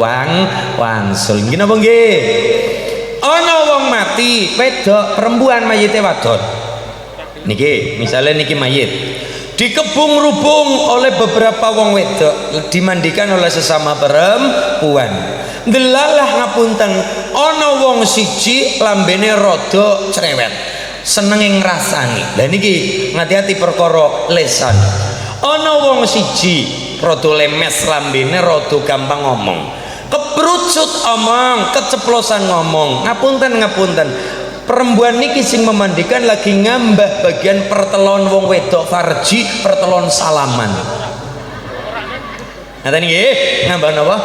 A: wangsul. Nggih napa nggih? Ana wong mati wedok, perempuan mayite wadon. Niki misalnya niki mayit dikebung-rubung oleh beberapa wong wedok, dimandikan oleh sesama perempuan. Delalah ngapunten, ana wong siji lambene rada cerewet, senenge ngrasani. Lah niki ngati-ati perkara lesan. Ana wong siji rada lemes lambene, rada gampang ngomong, kebrucut omong, keceplosan ngomong. Ngapunten, perempuan niki sing memandikan lagi ngambah bagian pertelon wong wedok farji, pertelon salaman. Ngaten nggih, ngambah napa?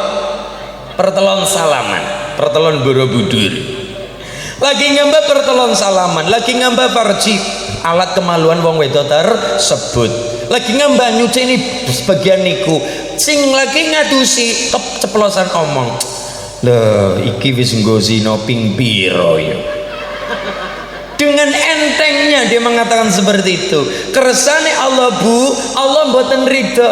A: Pertelon salaman, pertelon Borobudur. Lagi ngambah pertelon salaman, lagi ngambah farji, alat kemaluan wong wedok tersebut. Lagi ngambah nyuci ini sebagian niku, sing lagi ngadusi keceplosan omong. Lho, iki wis nggo zina ping piro ya? Dengan entengnya dia mengatakan seperti itu. Kersane Allah Bu, Allah mboten ridho.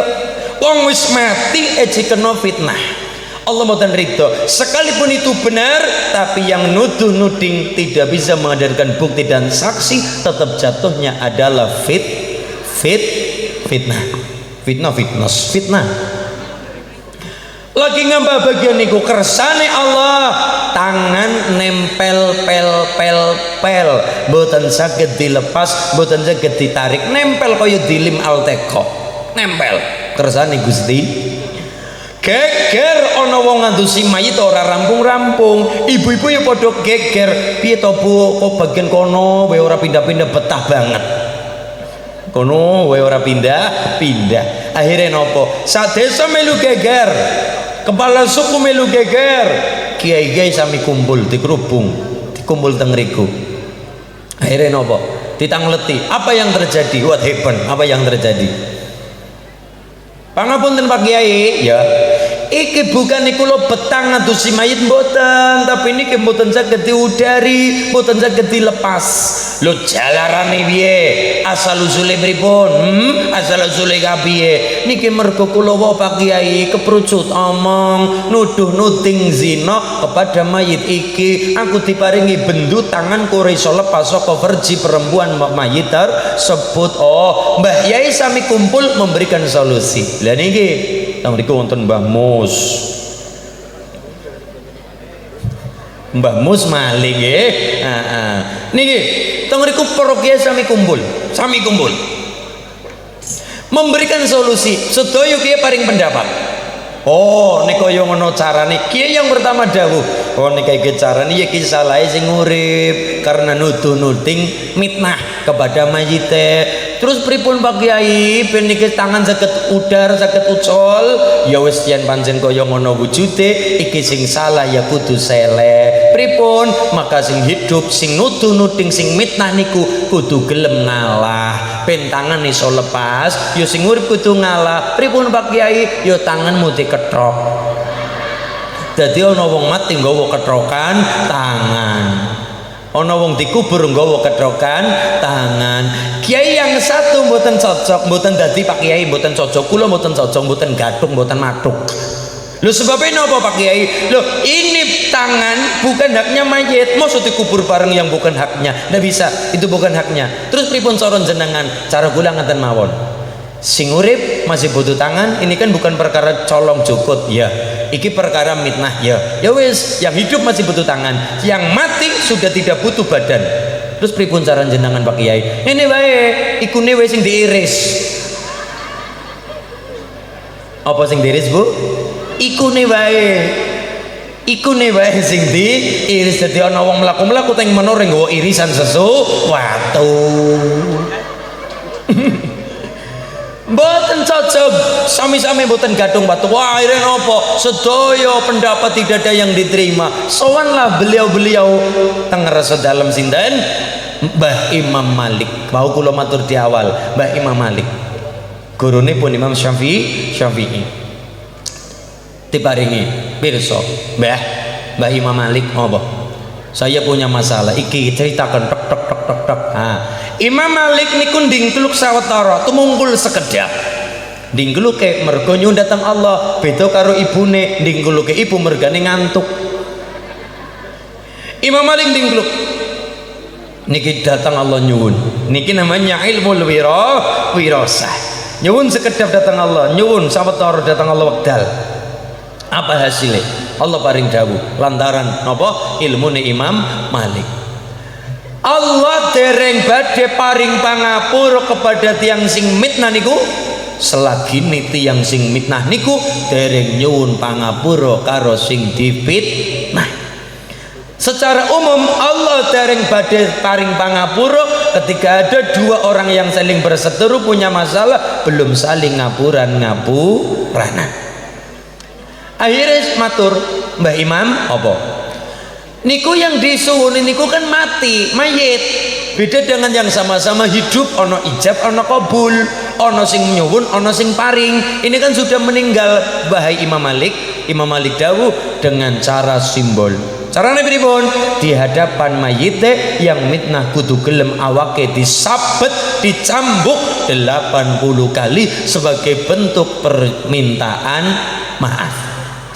A: Wong wis mati eji kena fitnah. Allah mboten ridho. Sekalipun itu benar, tapi yang nuduh-nuding tidak bisa menghadirkan bukti dan saksi, tetap jatuhnya adalah fitnah. Lagi ngambah bagian niku kersane Allah, tangan nempel pel mboten saged dilepas, mboten saged ditarik, nempel kaya dilim Alteco, nempel kersane Gusti. Geger ana wong ngadusi mayit ora rampung-rampung, ibu-ibu ya padha geger. Piye to Bu, kok bagian kono wae ora pindah-pindah, betah banget. Kono wae ora pindah-pindah. Akhire nopo? Sak desa melu geger. Kepala suku melu geger. Kiai-kiai sami kumpul dikerubung, dikumpul teng mriku. Akhire nopo? Ditangleti. Apa yang terjadi? What happened? Apa yang terjadi? Pangapunten Pak Kiai, ya. Iki bukan niku lo betang ngadusi mayit mboten, tapi niki mboten saged diudari, mboten saged dilepas. Lo jalarane piye? Asal usule pripun? Asal usule kapiye? Niki mergo kula wae Pak Kiai keprucut omong, nuduh-nuding zina kepada mayit iki. Aku diparingi bendu tangan ora iso lepas saka verji perempuan mayit tersebut. Oh, Mbah Yai sami kumpul memberikan solusi. Lah niki teng mriku wonten Mbah Mus maling nggih. Niki teng mriku parokia sami kumpul memberikan solusi. Sedaya kiye paring pendapat. Oh, nek kaya ngono carane. Kiye yang pertama dawuh, oh nek iki carane iki salahe sing urip karena nuduh-nuding mitnah kepada mayite. Terus pripun Pak Kiai ben niki tangan saged udar saged ucul? Ya wis yen pancen kaya ngono wujude, iki sing salah ya kudu seleh. Pripun? Maka sing hidup sing nuduh-nuding sing mitnah niku kudu gelem ngalah. Ben tangan iso lepas, ya sing urip kudu ngalah. Pripun Pak Kiai? Ya tanganmu diketrok. Dadi ana wong mati nggawa ketrokan tangan, ana wong dikubur nggawa ketrokan tangan. Kiai yang satu mboten cocok, mboten dadi Pak Kiai, mboten cocok, kula mboten cocok, mboten gathung, mboten matuk. Lho sebabnya apa Pak Kiai? Lho ini tangan bukan haknya mayit, maksud dikubur bareng yang bukan haknya, ndak bisa, itu bukan haknya. Terus pripun cara jenengan? Cara kula ngaten mawon. Sing urip masih butuh tangan, ini kan bukan perkara colong jokot ya, iki perkara mitnah ya. Ya wis, yang hidup masih butuh tangan, yang mati sudah tidak butuh badan. Terus pripun cara jenengan Pak Kiai? Ini wae, ikune wae sing diiris. Apa sing diiris Bu? Ikune wae. Ikune wae sing diiris. Dadi ana wong mlaku-mlaku teng menore nggawa irisan sesuatu. Mboten cocok, sami-sami mboten gadung batu. Wah, akhirnya nopo? Sedaya pendapat tidak ada yang diterima. Sowanlah beliau-beliau teng rasa dalem sinten? Mbah Imam Malik. Mau kula matur di awal, Mbah Imam Malik. Gurune pun Imam Syafi'i. Diparingi pirsa, Mbah Imam Malik apa? Saya punya masalah iki ceritakan tek. Imam Malik niku ndingkluk sawetara tumungkul sekedap. Ndingkluke mergo nyuwun dhateng Allah, beda karo ibune ndingkluke ibu mergane ngantuk. Imam Malik ndingkluk niki datang Allah nyuwun, niki namanya ilmul wirasah. Nyuwun sekedap datang Allah, nyuwun sawetara datang Allah wekdal. Apa hasilnya? Allah paring dawuh lantaran napa ilmune Imam Malik. Allah dereng badhe paring pangapura kepada tiang sing mitnah niku, selagi niti yang sing mitnah niku dereng nyuwun pangapura karo sing difitnah. Secara umum Allah dereng badhe paring pangapura ketika ada dua orang yang saling berseteru punya masalah belum saling ngapuranan. Akhirnya matur Mbah Imam apa? Niku yang disuwun niku kan mati, mayit. Beda dengan yang sama-sama hidup, ono ijab, ono kabul, ono sing nyuwun, ono sing paring. Ini kan sudah meninggal. Bahai Imam Malik. Imam Malik dawuh dengan cara simbol. Carane pripun? Di hadapan mayite yang mitnah kudu gelem awake disabet, dicambuk 80 kali sebagai bentuk permintaan maaf.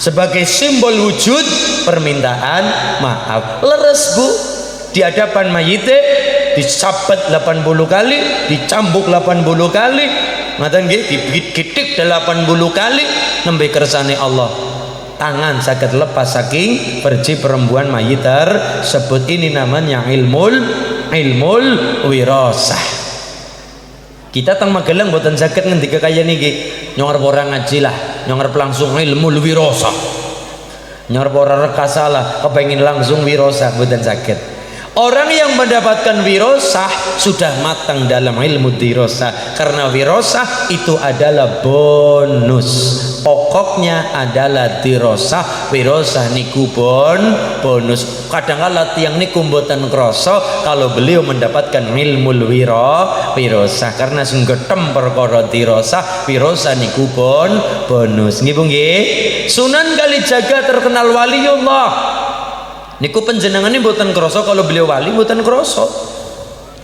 A: Sebagai simbol wujud permintaan maaf. Leres Bu, di hadapan mayite disabet 80 kali, dicambuk 80 kali, ngaten nggih, digidik 80 kali nembe kersane Allah. Tangan saged lepas saking perji perempuan mayit tersebut. Ini namanya ilmul wirasah. Kita teng Magelang mboten saged ngendika kaya niki. Nyorep ora ngaji lah, nyorep langsung ilmu wirasah. Nyorep ora rekasalah, kepengin langsung wirasah mboten saged. Orang yang mendapatkan wirasah sudah matang dalam ilmu dirasah, karena wirasah itu adalah bonus. Pokoknya adalah dirasah, wirasah niku bonus. Kadang-kala tiang niku mboten krasa kalau beliau mendapatkan ilmu wirasah, karena sing getem perkara dirasah, wirasah niku bonus. Nggih Bu nggih. Sunan Kalijaga terkenal waliullah. Niku penjenengannya mboten krasa kalau beliau wali, mboten krasa.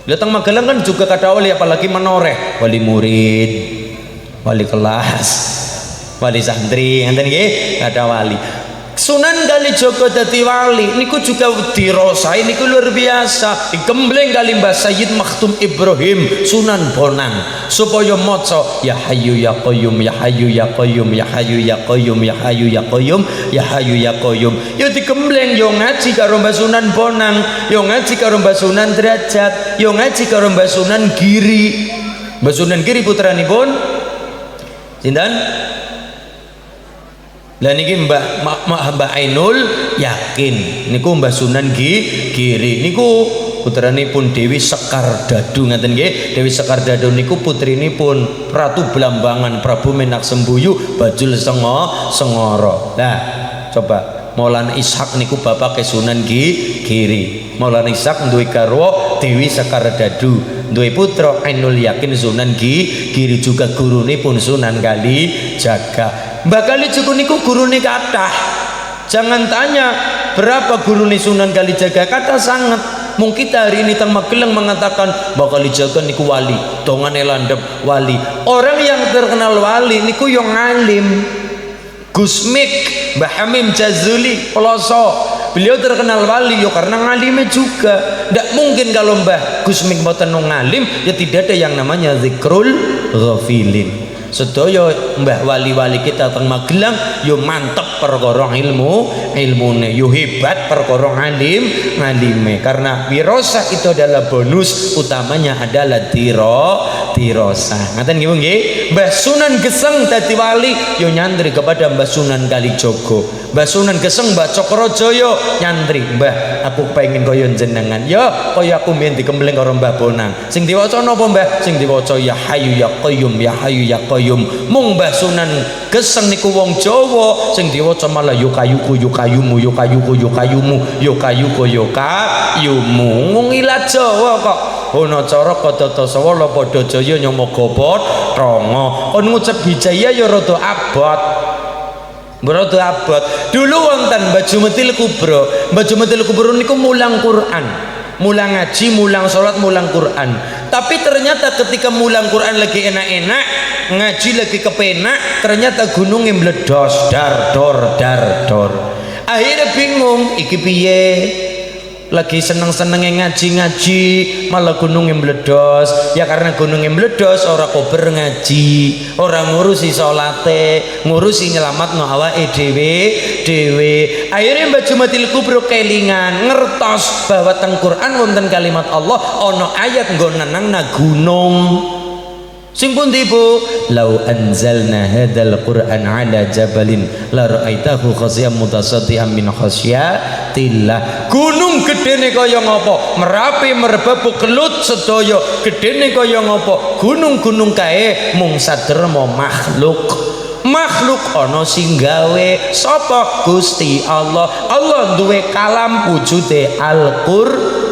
A: Datang Magelang kan juga kata wali, apalagi menoreh, wali murid, wali kelas, wali santri, ngenten nggih, kata wali. Sunan Kalijaga dadi wali niku juga dirasai niku luar biasa. Digembleng kali Mbah Sayyid Makhtum Ibrahim Sunan Bonang supaya maca ya hayyu ya qayyum ya hayyu ya qayyum ya hayyu ya qayyum ya hayyu ya qayyum ya hayyu ya qayyum. Ya digembleng yo ngaji karo Mbah Sunan Bonang, yo ngaji karo Mbah Sunan Derajat, yo ngaji karo Mbah Sunan Giri. Mbah Sunan Giri putranipun sinten? Lah niki Mbah Ainul Yakin niku Mbah Sunan Giri niku putranipun Dewi Sekar Dadu, ngaten nggih. Dewi Sekar Dadu niku putrinipun Ratu Blambangan Prabu Menak Sembuyu Bajul Sengara. Nah, coba Maulana Ishak niku bapake Sunan Giri. Maulana Ishak duwe garwa Dewi Sekar Dadu, duwe putra Ainul Yakin Sunan Giri, juga gurune pun Sunan Kalijaga. Mbah Kalijaga niku gurune kathah. Jangan tanya berapa guru Sunan Kalijaga, kata sangat. Mungkin kita hari ini teng Magelang mengatakan Mbah Kalijaga niku wali, dongane landhep wali. Orang yang terkenal wali niku yang ngalim. Gusmik, Mbah Hamim Jazuli Peloso, beliau terkenal wali yo karena ngalimnya juga. Tidak mungkin kalau Mbah Gusmik mboten ngalim ya tidak ada yang namanya zikrul ghafilin. Sedaya mbah wali-wali kita teng Magelang yo mantep perkara ilmune, yo hebat perkara ngalime, karena wirosah itu adalah bonus, utamanya adalah dirosah. Ngaten nggih. Mbah Sunan Geseng dadi wali yo nyantri kepada Mbah Sunan Kalijaga. Mbah Sunan Geseng Mbah Cokrojoyo nyantri, "Mbah, aku pengen kaya jenengan." Ya, kaya aku mbiyen dikempleng karo Mbah Bonang. Sing diwaca napa, Mbah? Sing diwaca ya Hayyu ya Qayyum, ya Hayyu ya Qayyum. Mung Mbah Sunan Geseng niku wong Jawa, sing diwaca malah yo kayuku yo kayumu, yo kayuku yo kayumu, yo kayuku yo kayumu. Mung ilat Jawa kok. Ono cara Kadata Sawala padha jaya nyomoga Bathara. Kon ngucap Hijaya ya rada abot. Berarti abad dulu wonten Mbah Jumetil Kubro. Mbah Jumetil Kubro niku mulang Quran, mulang ngaji, mulang sholat, mulang Quran. Tapi ternyata ketika mulang Quran lagi enak-enak, ngaji lagi kepenak, ternyata gunungnya meledos, dar dor. Akhirnya bingung, iki piye? Lagi seneng-senengnya ngaji malah gunungnya meledos. Ya karena gunungnya meledos orang kober ngaji, orang ngurusi sholate, ngurusi nyelamat no awake dewe. Akhirnya Mbah Jumetil Kubro kelingan ngertos bahwa teng Quran wonten kalimat Allah ono ayat nggo nenangna gunung. Sing pundi Bu? Lau anzalna hadzal Qur'an ala jabalin la ra'aitahu khashiyan mutasaddian min khasyatillah. Gunung gedene kaya ngapa? Merapi merbabu kelut sedaya gedene kaya ngapa? Gunung-gunung kae mung saderma makhluk ana sing gawe sapa? Gusti Allah. Allah duwe kalam wujude Al-Qur'an.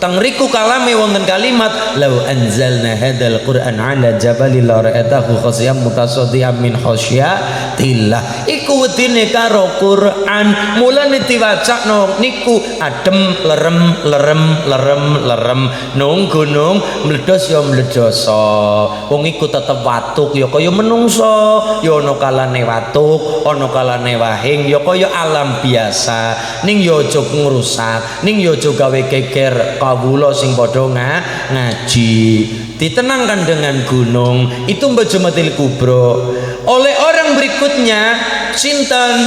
A: Tangriku kalame wonten kalimat lau anzalna hadzal Qur'an ala jabalil la ra'atahu khashiyan mutasaddian min khasyatillah. Iku wedine karo Quran, mulane diwacakno niku adem lerem nung gunung meledos ya meledos. Wong iku tetep watuk ya kaya menungso, ya ana kalane watuk, ana kalane wahing ya kaya alam biasa. Ning ya aja ngrusak, ning ya aja gawe geger kawula sing padha ngaji. Ditenangkan dengan gunung. Itu Mbah Jumetil Kubro. Oleh orang berikutnya sinten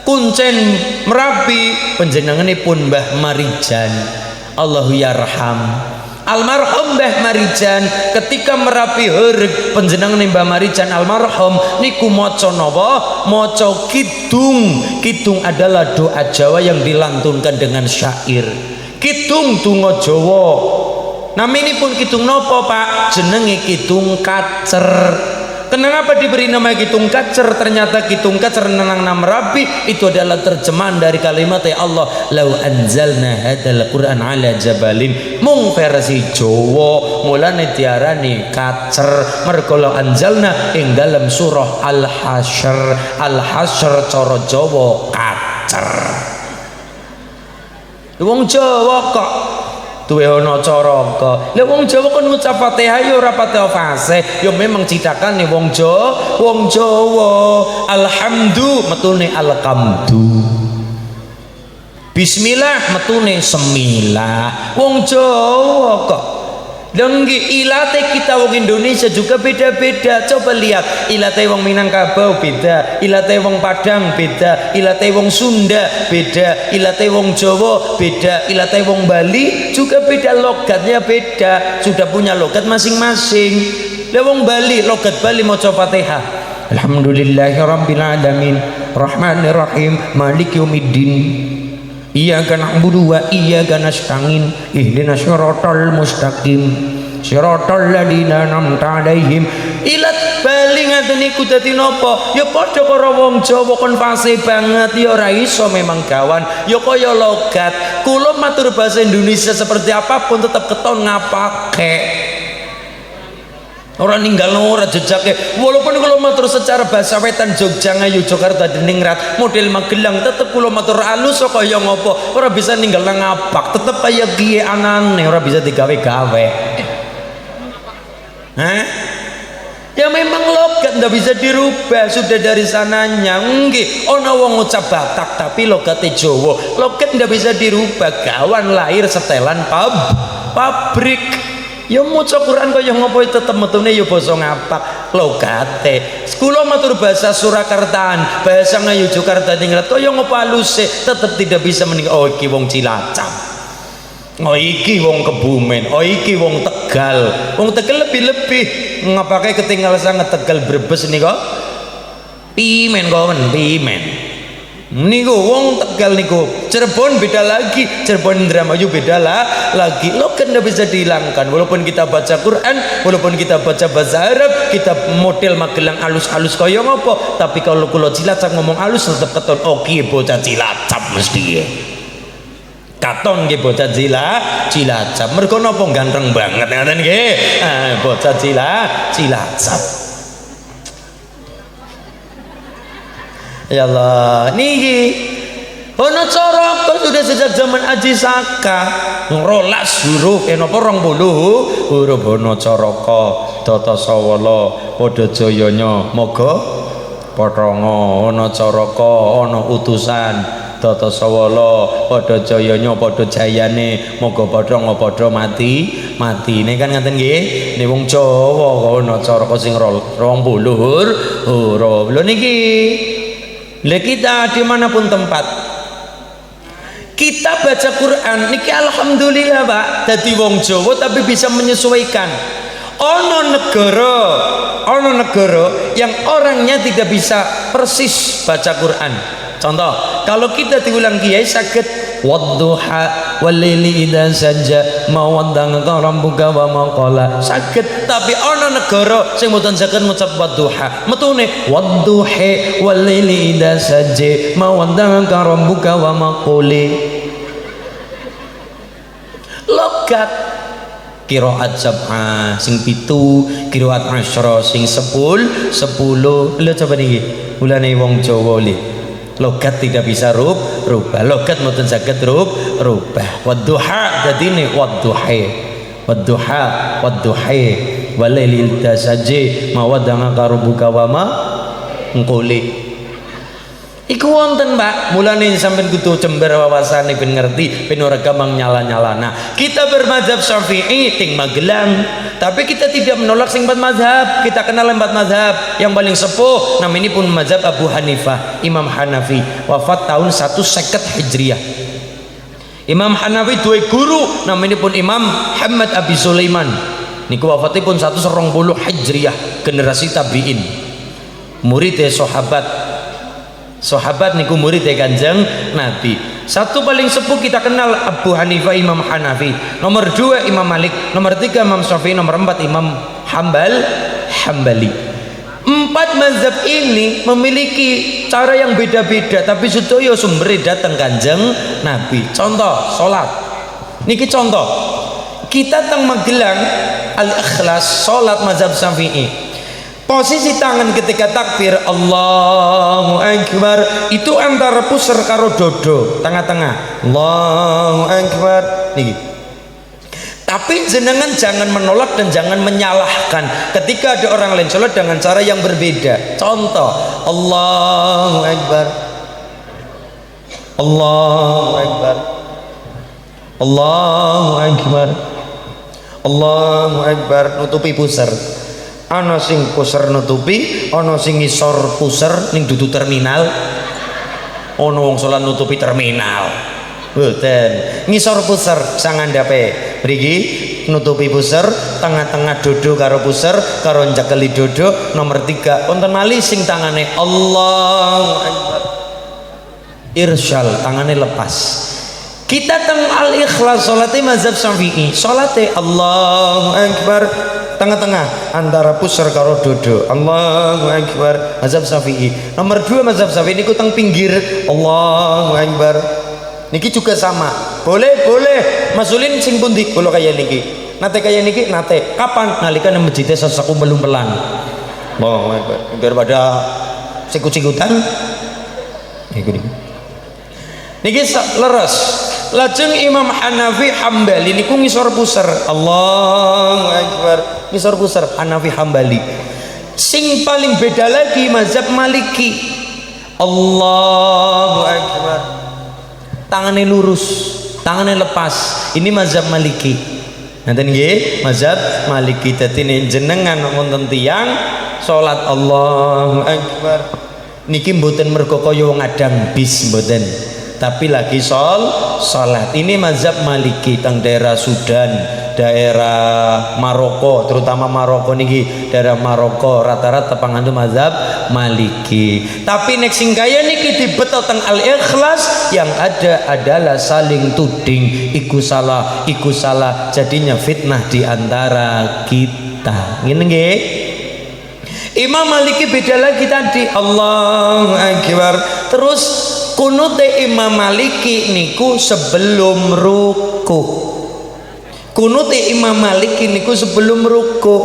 A: Kuncen Merapi panjenenganipun Mbah Marijan. Allahu yarham. Almarhum Mbah Marijan ketika Merapi hereg panjenengane Mbah Marijan almarhum niku maca napa? Maca kidung. Kidung adalah doa Jawa yang dilantunkan dengan syair. Kidung donga Jawa. Naminipun kidung napa, Pak? Jenenge kidung kacer. Kenapa diberi nama kidung kacer? Ternyata kidung kacer nenang Merapi itu adalah terjemahan dari kalimat ya Allah, lau anzalna hadzal Qur'an ala jabalin. Mung versi Jawa mulane diarani kacer mergo la anzalna ing dalam surah Al-Hasyr. Al-Hasyr cara Jawa kacer. Wong Jawa kok duwe ana cara kok. Lha wong Jawa kon ngucap Fatihah ya ora Fatihah fasih, ya memang citakane wong Jawa. Wong Jawa alhamdu metune alqamdu. Bismillah metune semilah. Wong Jawa kok. Dan ilate kita wong Indonesia juga beda-beda. Coba lihat ilate wong Minangkabau beda, ilate wong Padang beda, ilate wong Sunda beda, ilate wong Jawa beda, ilate wong Bali juga beda, logatnya beda, sudah punya logat masing-masing. Lah wong Bali logat Bali maca Fatihah. Alhamdulillahirabbil alamin, Rahmanir Rahim, Maliki yaumiddin. Iyyaka na'budu wa iyyaka nasta'in ihdinas siratal mustaqim siratal ladzina an'amta 'alaihim. Ilat Bali ngaten niku dadi napa? Ya padha karo wong Jawa kon fasih banget ya ora iso memang gawan. Ya kaya logat. Kula matur bahasa Indonesia seperti apapun tetap keton ngapake. Orang ninggal ora jejake. Walaupun kula matur secara basa wetan Jogja Ngayu Jakarta Diningrat model Magelang tetep kula matur alus kaya ngopo ora bisa ninggal nang ngapak tetep kaya kiye anane ora bisa digawe-gawe. Hah? Ya memang logat ndak bisa dirubah sudah dari sananya. Nggih, ana wong ngucap Batak tapi logate Jawa. Logat ndak bisa dirubah. Gawan lahir setelan pabrik. Ya maca Quran kaya ngopo tetep metune ya basa ngapak logate. Kula matur bahasa Surakartaan, bahasa Ngayu Jakarta Diningrat kaya ngopo aluse tetep tidak bisa meninggal. Oh iki wong Cilacap. Oh iki wong Kebumen, oh iki wong Tegal. Wong Tegal lebih-lebih ngapake ketinggal sangat Tegal Brebes nika. Pimen kawan, pimen. Niku wong Tegal niku. Cirebon beda lagi, Cirebon Indramayu beda lagi. Lo kan tidak bisa dihilangkan. Walaupun kita baca Quran, walaupun kita baca bahasa Arab, kita model Magelang alus-alus kaya ngopo, tapi kalau kula Cilacap ngomong alus tetep keton oke bocah Cilacap mesti ya. Katon nggih bocah Cilacap. Mergo napa ganteng banget ngaten nggih. Bocah Cilacap. Ya Allah, niki ono coroko sudah sejak zaman Aji Saka rolas huruf napa 20 huruf ono coroko Tata Sawala padha jayanya moga patanga ono coroko ono utusan Tata Sawala padha jayanya padha jayane moga padha mati ini kan ngaten nggih nek wong Jawa ono coroko sing 20 huruf lho niki. Lah kita dimanapun tempat kita baca Quran niki alhamdulillah Pak dadi wong Jawa tapi bisa menyesuaikan. Ono negara yang orangnya tidak bisa persis baca Quran. Contoh, kalau kita diulang kiai sakit wadduha walaili idza saja ma wadda'aka rabbuka wa ma qala sakit, tapi ana negara sing mboten saged ngucap wadduha metune wadduha walaili idza saja ma wadda'aka rabbuka wa ma qala. Logat qiraat sab'ah sing 7, qiraat asyra sing 10. Lha coba niki ulane wong Jawa li logat tidak bisa rubah logat mboten saged rubah wadduha dadine wadduha walailil tasaji ma wadanga rabbuka wa ma ngkuli iku wonten Pak mulane sampean kudu jember wawasane ben ngerti ben ora gampang nyala-nyalana. Kita bermadzhab Syafi'i ting Magelang tapi kita tidak menolak sing 4 mazhab. Kita kenal 4 mazhab yang paling sepuh namanya pun mazhab Abu Hanifah Imam Hanafi wafat tahun 150 Hijriah. Imam Hanafi duwe guru namanya pun Imam Muhammad Abi Sulaiman niku wafatipun 120 Hijriah generasi tabi'in muridé sahabat niku murid Kanjeng Nabi. Satu paling sepuh kita kenal Abu Hanifah Imam Hanafi, nomor 2 Imam Malik, nomor 3 Imam Syafi'i, nomor 4 Imam Hambali. 4 mazhab ini memiliki cara yang beda-beda tapi sedaya sumberé dateng Kanjeng Nabi. Contoh salat niki contoh kita teng Magelang Al-Ikhlas salat mazhab Syafi'i. Posisi tangan ketika takbir Allahu Akbar itu antara pusar karo dodo tengah-tengah Allahu Akbar niki. Tapi jenengan jangan menolak dan jangan menyalahkan ketika ada orang lain sholat dengan cara yang berbeda. Contoh Allahu Akbar Allahu Akbar Allahu Akbar Allahu Akbar nutupi pusar. Ana sing pusar nutupi, ana sing ngisor pusar ning dudu terminal. Ana wong salat nutupi terminal. Mboten. Ngisor pusar sangandape. Mriki nutupi pusar, tengah-tengah dodo karo pusar, karo njekeli dodo. Nomor 3 wonten malih sing tangane Allahu Akbar. Irsyal tangane lepas. Kita teng Al-Ikhlas salate mazhab Syafi'i. Salate Allahu Akbar tengah-tengah antara pusar karo dodo Allahu Akbar mazhab Syafi'i. Nomor 2 mazhab Syafi'i niku teng pinggir Allahu Akbar niki juga sama boleh Mas Ulin sing pundi kula kaya niki nate kaya niki nate. Kapan? Nalika nang masjid sesek umpel-umpelan. Oh, biar pada sikut-sikutan. Iku niki leres. Lajeng Imam Hanafi Hambali niku ngisor puser. Allahu Akbar. Ngisor puser Hanafi Hambali. Sing paling beda lagi mazhab Maliki. Allahu Akbar. Tangannya lurus, tangannya lepas. Ini mazhab Maliki. Nanti nggih, mazhab Maliki. Dadi jenengan wonten tiyang salat Allahu Akbar. Niki mboten mergo kaya wong adang bis mboten. Tapi lagi salat. Ini mazhab Maliki teng daerah Sudan, daerah Maroko, terutama Maroko niki, daerah Maroko rata-rata panganut mazhab Maliki. Tapi nek sing kaya niki dibeto teng Al-Ikhlas, yang ada adalah saling tuding, iku salah, jadinya fitnah di antara kita. Ngene nggih. Imam Maliki beda lagi tadi. Allahu Akbar. Terus kunute Imam Maliki niku sebelum ruku. Kunute Imam Maliki niku sebelum ruku.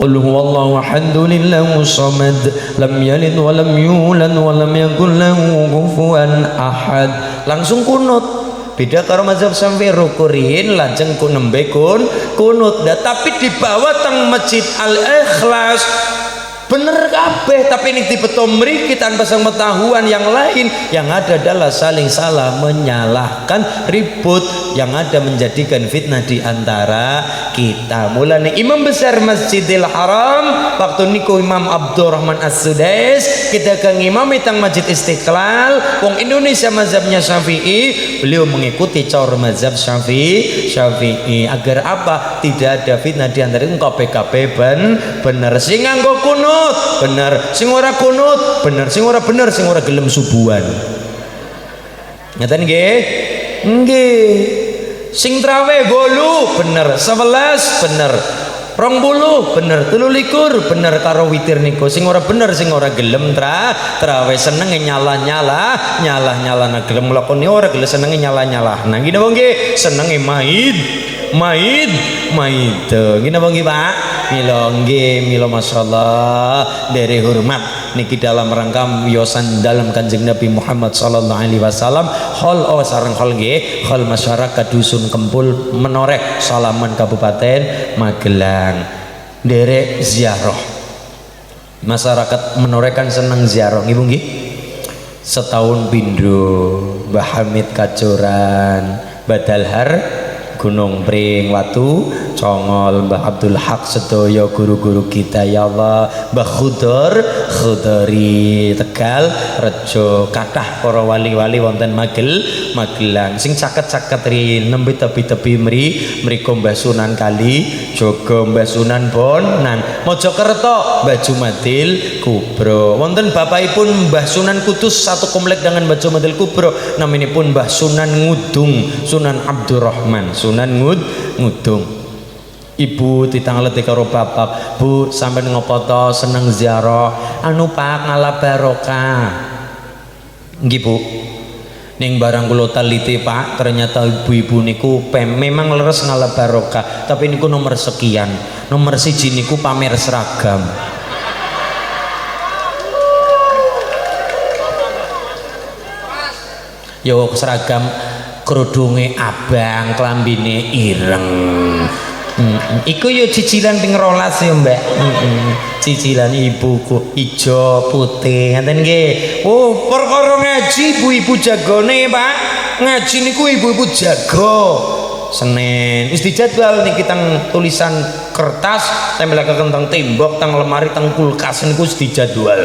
A: Qul huwallahu ahadulillahu samad lam yalid wa lam yulad wa lam yakul lahu kufuwan ahad. Langsung kunut. Beda karo mazhab Syafi'i rukurin lajeng nembe kunut. Tapi dibawa teng Masjid Al-Ikhlas bener kabeh, tapi ini dibeto mriki tanpa pengetahuan yang lain, yang ada adalah saling salah menyalahkan, ribut, yang ada menjadikan fitnah di antara kita. Mulane imam besar Masjidil Haram waktu niku Imam Abdurrahman As-Sudais kita kang imam tang Masjid Istiqlal, wong Indonesia mazhabnya Syafi'i, beliau mengikuti cara mazhab Syafi'i agar apa? Tidak ada fitnah di antara KPKP bener sing nganggo kunut bener, sing ora kunut bener, sing ora bener, sing ora gelem subuhan. Ngaten nggih? Nggih. Sing trawe 8 bener, 11 bener, 20 bener, 23 bener karo witir niku. Sing ora bener, sing ora gelem trawe senenge nyala nah gelem nglakoni ora gelem senenge nyala. Nah ngene wong nggih, senenge maid. Gini bang Pak, milo masyaallah dari hormat niki dalam rangka yosan dalam kanjeng Nabi Muhammad sallallahu alaihi wasallam. Sareng hol masyarakat dusun Kempul Menoreh Salaman Kabupaten Magelang derek ziarah. Masyarakat Menoreh kan seneng ziarah nggih. Setahun pindho Mbah Hamid Kacoran Badalhar Gunung Pring Watu Congol Mbah Abdul Haq sedaya guru-guru kita ya Allah, Mbah Khudari Tegal Rejo, kathah para wali-wali wonten Magelang sing caket-caket ri nembe tepi-tepi mriku Mbah Sunan Kali Jogo, Mbah Sunan Bonan Mojokerto, Mbah Jumadil Kubro, wonten bapakipun Mbah Sunan Kudus satu komplek dengan Mbah Jumadil Kubro, naminipun Mbah Sunan Ngudung Sunan Abdurrahman Sunan Ngudung. Ibu ditanglet karo bapak, Bu sampean ngopo to seneng ziarah? Anu Pak ngalah barokah. Nggih Bu. Ning barang kula teliti Pak, ternyata ibu-ibu niku memang leres ngalah barokah, tapi niku nomor sekian. Nomor 1 niku pamer seragam. Yo seragam kerudunge abang, klambine ireng. Iku yo cicilan ping 12 ya Mbak. Cicilan ibuku ijo putih ngaten nggih. Oh, perkara ngaji ibu-ibu jagone Pak. Ngaji niku ibu-ibu jago. Senin wis dijadwal niki tang tulisan kertas, tempelake teng tembok, teng lemari, teng kulkas niku wis dijadwal.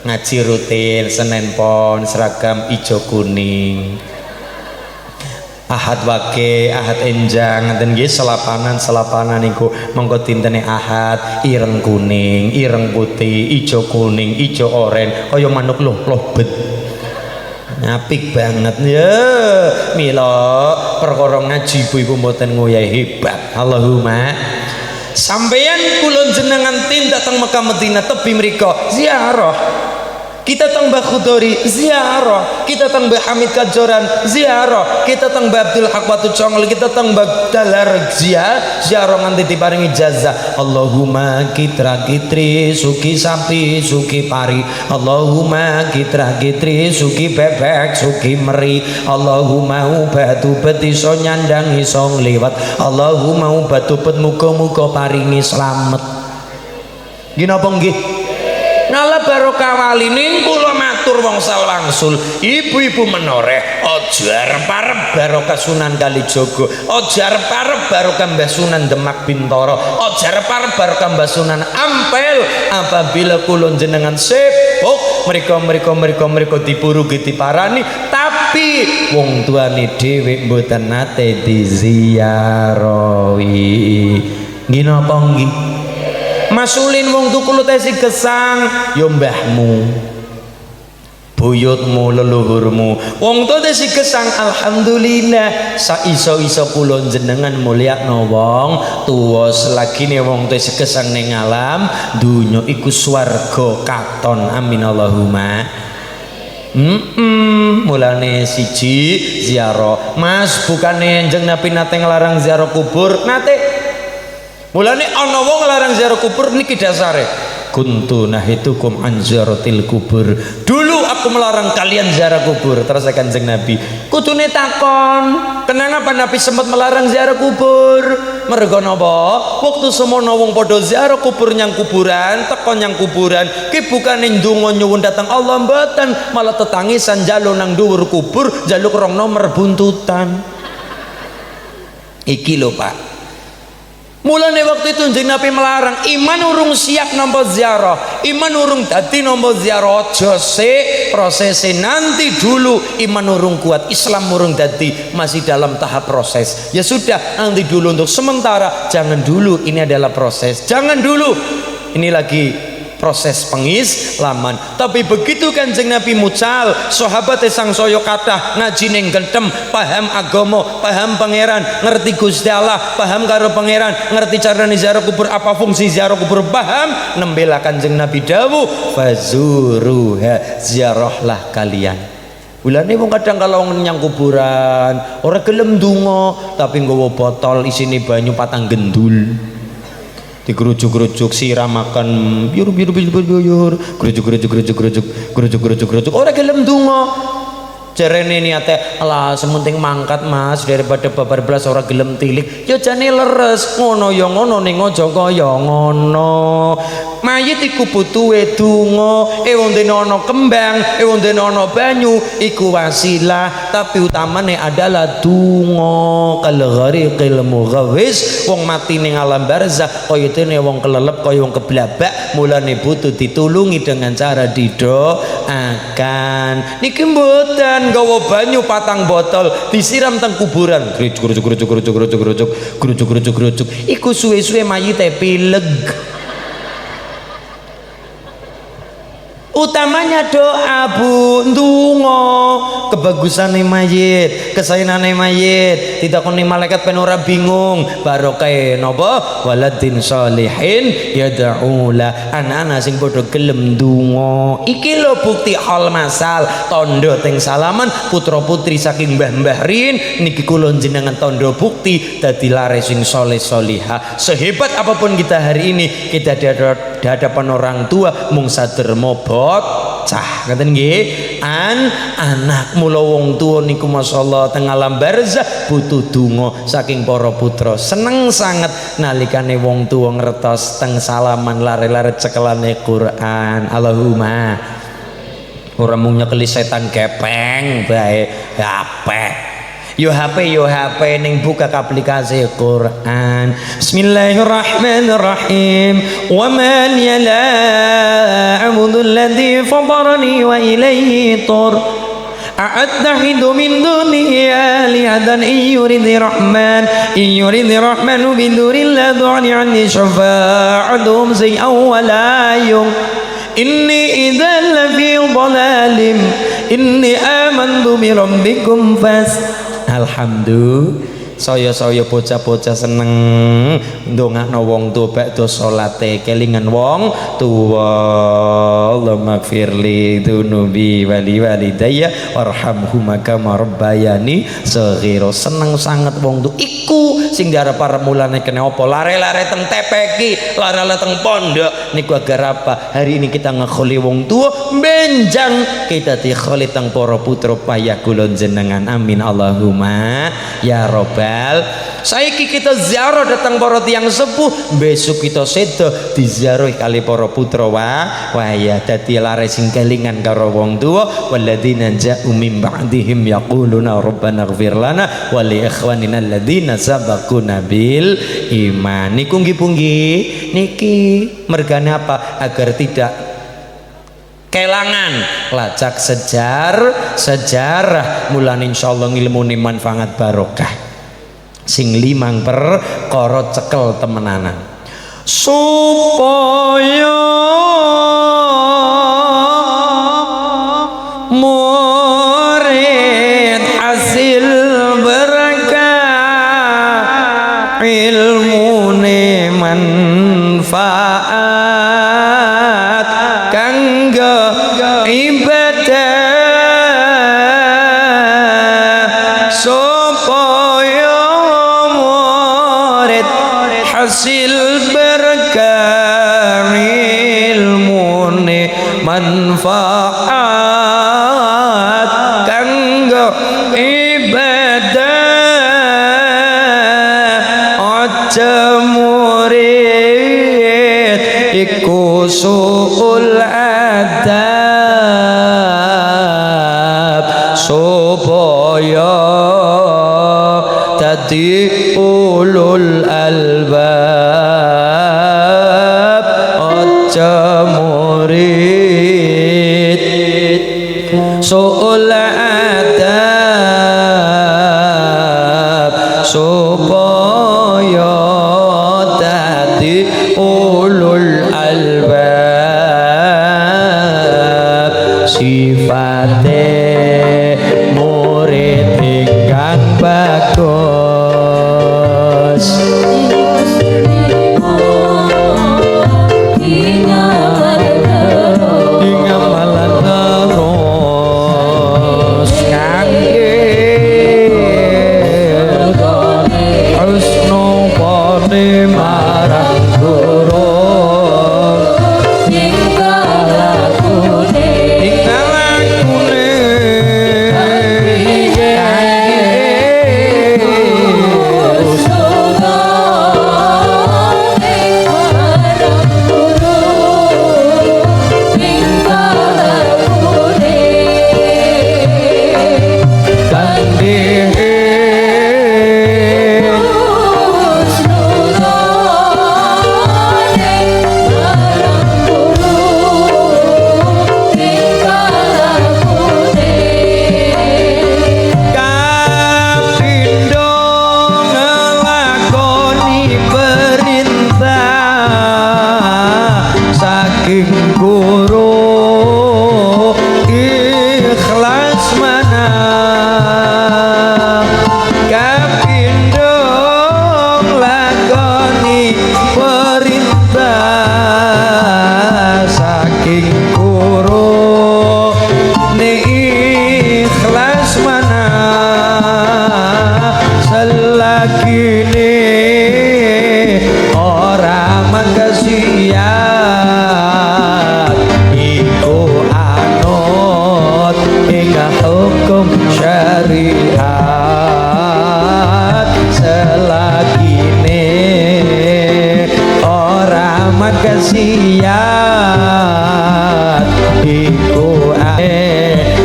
A: Ngaji rutin Senin Pon seragam ijo kuning. Ahad wage, ahad enjang, ngaten nggih selapanan niku monggo dintene ahad ireng kuning, ireng putih, ijo kuning, ijo oren, kaya manuk lobet. Apik banget ya. Mila perkara ngaji ibu-ibu mboten ngoyahi hebat. Allahumma sampeyan kula jenengan tindak teng Mekah Madinah tebi mriku ziarah. kita teng Mbah Khudori ziarah, kita teng Mbah Hamid Kajoran ziarah, kita teng Mbah Abdul Haq Watu Congol, kita teng Mbah Dalar ziarah nganti diparingi ijazah. Allahumma kitra kitri suki sapi suki pari, Allahumma kitra kitri suki bebek suki meri, Allahumma ubat-ubat iso nyandang iso ngliwat, Allahumma ubat-ubat muga-muga paringi slamet. Nggih napa nggih? Ngala barokah waline kula matur wong salwangsul, ibu-ibu menoreh aja arep-arep barokah Sunan Kalijaga, aja arep-arep barokah Mbah Sunan Demak Bintoro, aja arep-arep barokah Mbah Sunan Ampel. Apabila kula jenengan sibuk mereka dipurugi diparani, tapi wong tuane dhewe mboten nate diziarahi. Nggih napa nggih? Masulin wong tukul tesi gesang ya mbahmu, buyutmu, leluhurmu. Wong tuwa tesi gesang alhamdulillah saiso-iso kula jenengan mulyakno wong tuwa selagine wong tesi gesang ning alam dunya iku swarga katon. Amin Allahumma. Mulane siji ziarah. Mas, bukane Kanjeng Nabi nate nglarang ziarah kubur nate. Mulane ana wong larang ziarah kubur niki dasare. Kuntu nahitukum an ziyaratil kubur. Dulu aku melarang kalian ziarah kubur. Terus Kanjeng Nabi, kudune takon, kenapa Nabi sempat melarang ziarah kubur? Mergo napa? Waktu semono wong padha ziarah kubur nyang kuburan, teko nyang kuburan, ki bukane ndonga nyuwun datang Allah mboten, malah tetangisan njaluk nang dhuwur kubur, njaluk rong nomor buntutan. Iki lho Pak. Mulane waktu itu Kanjeng Nabi melarang, iman urung siap nampa ziarah, iman urung dadi nampa ziarah, aja sik prosese nanti dulu, iman urung kuat, Islam urung dadi, masih dalam tahap proses. Ya sudah, nanti dulu untuk sementara, jangan dulu, ini adalah proses. Jangan dulu. Ini lagi proses pengislaman. Tapi begitu Kanjeng Nabi mucal, sahabat sangsaya kathah ngaji ning gentem, paham agama, paham pangeran, ngerti Gusti Allah, paham karo pangeran, ngerti carane ziarah kubur, apa fungsi ziarah kubur, paham. Nembela Kanjeng Nabi dawuh, fazuruha, ziarahlah kalian. Bulane wong kadang kalau nyang kuburan ora gelem ndonga, tapi nggawa botol isine banyu patang gendul. Dikerucuk-kerucuk siramaken biur kerucuk ora gelem ndonga. Jarene niate alah sementing mangkat Mas daripada babar blas ora gelem tilik. Ya jane leres ngono ya ngono ning aja kaya ngono. Mayit iku butuhe donga, wong dene ana kembang, wong dene ana banyu iku wasilah, tapi utamane adalah donga. Kal ghariqil mughawis, wong mati ning alam barzakh kaya dene wong kelelep, kaya wong keblabak, mulane butuh ditulungi dengan cara didoakan. Niki mboten gawa banyu patang botol disiram teng kuburan, grucuk iku suwe-suwe mayite pileg. Utamanya doa Bu, ndonga kebagusane mayit, kesayanane mayit, ditakoni malaikat pen ora bingung, barokah napa waladin sholihin yad'ula, anak-anak sing padha gelem ndonga. Iki lho bukti hal masal tondo teng salaman putra putri saking mbah-mbah rin niki kula jenengan tondo bukti dadi lare sing saleh salihah. Sehebat apapun kita hari ini, kita di hadapan orang tua mung saderma bocah, ngaten nggih. Anak mula wong tuwa niku masyaallah teng alam barzakh butuh donga saking para putra. Seneng sanget nalikane wong tuwa ngertos teng salaman lare-lare cekelane Quran. Allahumma ora mung nyekeli setan gepeng bae apeh. Yo HP ning buka aplikasi Quran. Bismillahirrahmanirrahim. Wa ma liya la a'budu alladhi fatarani wa ilayhi tur. A'attahidu min dunihi alihatan in yuridi rahmanu bidurin la du'ani anni syafa'atuhum say'aw wa la yung. Inni idzal lafi dhalalim. Inni amantu bi rabbikum fas. Alhamdulillah, saya bocah-bocah seneng ndongakno wong tuwa bakda salate kelingan wong tuwa.
B: Allahumma gfirli dunubi wali walidayya warhamhuma kama rabbayani shaghira. Seneng sanget wong tu iku sing diarep para mulane kene apa lare-lare teng TPK, lare-lare teng pondok niku agar apa? Hari ini kita ngekholi wong tua benjang kita dikholi teng para putra payah kula jenengan. Amin Allahumma ya robbal. Saiki kita ziarah datang para tiyang sepuh, besok kita sedo diziarah kali para putra waya dadi lare sing kelingan karo wong tuwa. Walladzina ja'u min ba'dihim yaquluna rabbana ighfir lana wa li ikhwanina alladzina sabaquna bil iman. Niku nggih niki mergane apa? Agar tidak kelangan lacak sejarah mulane insyaallah ngilmune manfaat barokah sing limang perkara cekel temenanan supaya murid hasil berkah ilmune manfaat kanggo ibadah supaya murid hasil berkah ilmune manfaat kanggo ibadah aja murid iku suul adab supaya dadi ulul albab aja murid suul adab supaya dadi ulul albab sifate murid ingkang bagus ingamalan terus kangge husnu pone marang guru maksiat iku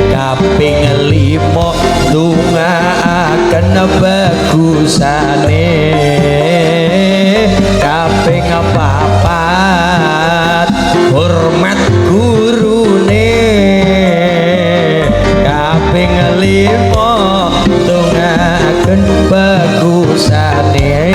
B: kaping 5 ndongaaken bagusane kaping 4 hormat gurune kaping 5 ndongaaken bagusane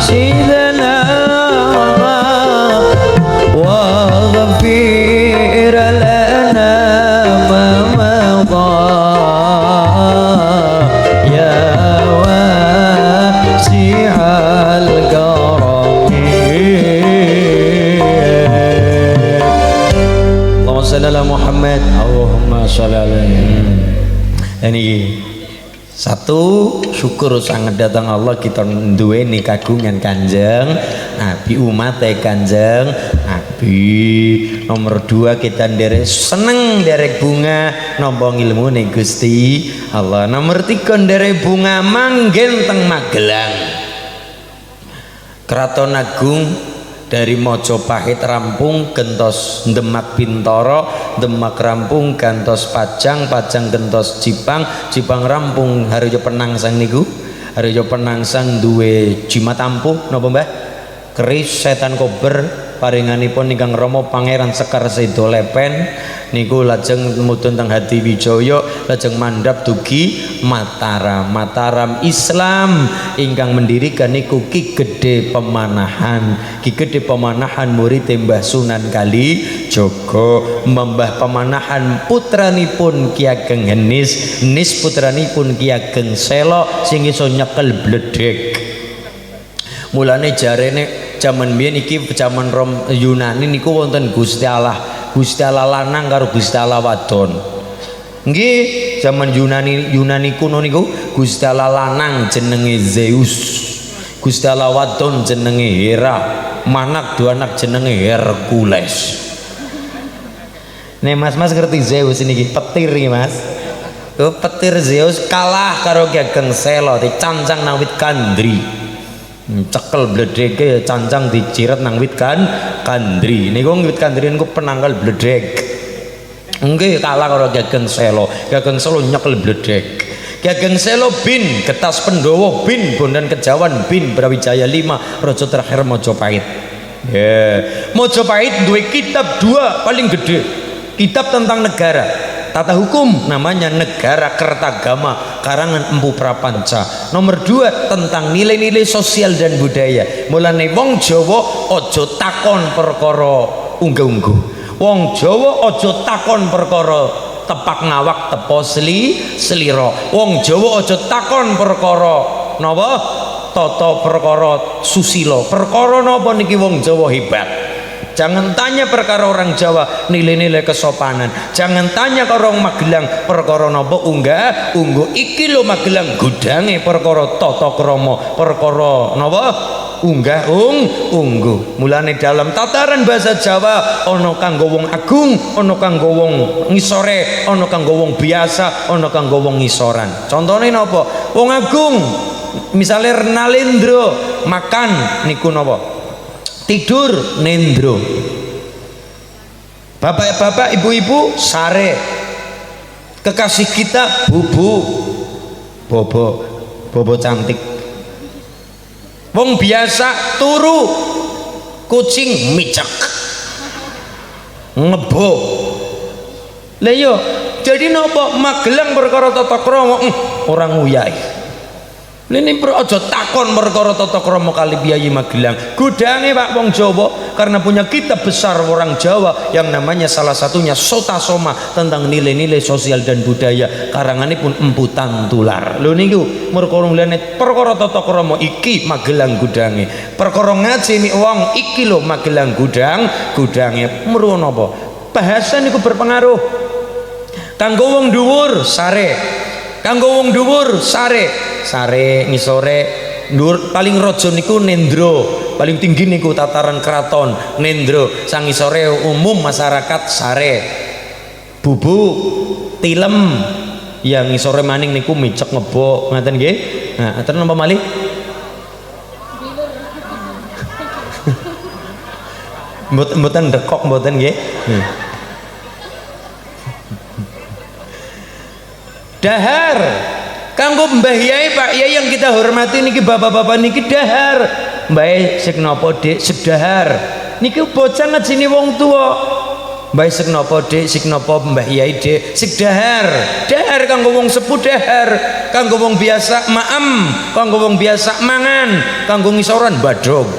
B: راشدنا واغفر لنا ما مضى يا واسع الكرم اللهم صل على محمد
C: Allahumma sholli alaihi.
B: ini satu syukur sangat datang Allah kita duweni kagungan Kanjeng Nabi umat Kanjeng Nabi. Nomor dua kita nderek seneng nderek bunga nampa ilmu ning Gusti Allah. Nomor tiga nderek bunga manggen teng Magelang Keraton Agung dari Mojopahit rampung gentos Demak Bintoro, Demak rampung gantos Pajang, Pajang gentos Jipang, Jipang rampung Harjo Penangsang niku. Harjo Penangsang duwe jimat ampuh napa Mbah? Keris setan kober paringanipun ingkang Rama Pangeran Sekar Sedo Lepen niku lajeng mudhun teng Hadiwijaya lajeng mandhap dugi Mataram. Mataram Islam ingkang mendirikan niku Ki Gede Pemanahan. Ki Gede Pemanahan murid Mbah Sunan Kalijaga. Mbah Pemanahan putranipun Ki Ageng Henis, Nis putranipun Ki Ageng Selo sing iso nyekel bledhek. Mulane jarene jaman biyen iki jaman Rom Yunani niku wonten Gusti Allah lanang karo Gusti Allah wadon. Nggih, jaman Yunani kuno niku Gusti Allah lanang jenenge Zeus. Gusti Allah wadon jenenge Hera. Manak dua anak jenenge Hercules. Nih mas ngerti Zeus niki petir iki mas. Petir Zeus kalah karo Ki Ageng Selo dicancang nang wit kandri. Cekel bledheke cancang diciret nang wit kandri. Niku wit kandri niku penangkal bledhek. Nggih kalah karo Ki Ageng Selo. Ki Ageng Selo nyekel bledhek. Ki Ageng Selo bin Getas Pendowo bin Bondan Kejawan bin Brawijaya 5 raja terakhir Mojopahit. Mojopahit duwe kitab dua paling gede. Kitab tentang negara. Tata hukum namanya Negara Kertagama karangan Empu Prapanca. Nomor 2 tentang nilai-nilai sosial dan budaya. Mulane wong Jawa aja takon perkara unggah-ungguh. Wong Jawa aja takon perkara tepak ngawak tepo slira. Wong Jawa aja takon perkara napa tata perkara susila. Perkara napa niki wong Jawa hebat. Jangan tanya perkara orang Jawa nilai-nilai kesopanan. Jangan tanya ke orang Magelang perkara napa unggah ungguh. Iki lho Magelang gudange perkara tata krama, perkara napa unggah ungguh. Mulane dalam tataran bahasa Jawa ana kanggo wong agung, ana kanggo wong ngisore, ana kanggo wong biasa, ana kanggo wong ngisoran. Contone napa? Wong agung misalnya Renalendra makan niku napa? Tidur nendro. Bapak-bapak, ibu-ibu sare. Kekasih kita bobo cantik. Wong biasa turu, kucing micak ngebo. Lah yo jadi nopo Magelang perkara tata krama orang uyai. Ini aja takon perkara tata krama kali biayi Magelang. Gudange Pak wong Jawa karena punya kitab besar orang Jawa yang namanya salah satunya Sota Soma tentang nilai-nilai sosial dan budaya. Karanganipun Empu Tantular. Lho niku perkara tata krama iki Magelang gudange. Perkara ngaji wong iki lho Magelang gudange. Mergo napa? Bahasa niku berpengaruh. Kanggo wong dhuwur sare. Kanggo wong dhuwur sare ngisore dhuwur paling raja niku nendro, paling tinggi niku tataran keraton nendro, sang ngisore umum masyarakat sare. Bubu tilem yang ngisore maning niku micek ngebo ngaten nggih. Nah, atur napa malih? Mboten dekok mboten nggih. Dahar kanggo Mbah Yai Pak Yai yang kita hormati niki bapak-bapak niki dahar. Mbah sik napa Dik? Sik dahar. Niki bocah ngajeni wong tua.
A: Mbah sik napa Dik, sik napa Mbah Yai Dik, sik dahar. Dahar kanggo wong sepuh dahar, kanggo wong biasa maem, kanggo wong biasa mangan, kanggo ngisoran badog.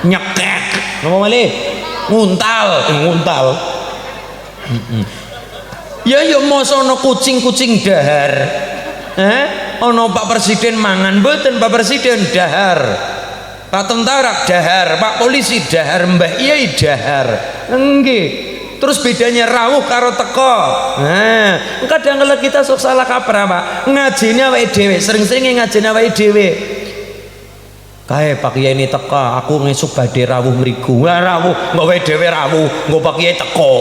A: Nyekek. Napa malih? Nguntal. Ya mosok ana kucing-kucing dahar. Ana Pak Presiden mangan mboten, Pak Presiden dahar. Pak tentara dahar, Pak polisi dahar, Mbah Yai dahar. Nggih. Terus bedanya rawuh karo teko. Nah, kadang kala kita sok salah kaprah, Pak. Ngajine awake dhewe, sering-sering ngajine awake dhewe. Kae Pak Kiai ini teko, aku ngesuk badhe rawuh mriku. Lah rawuh, nggawe dhewe rawuh, nggo Pak Kiai teko.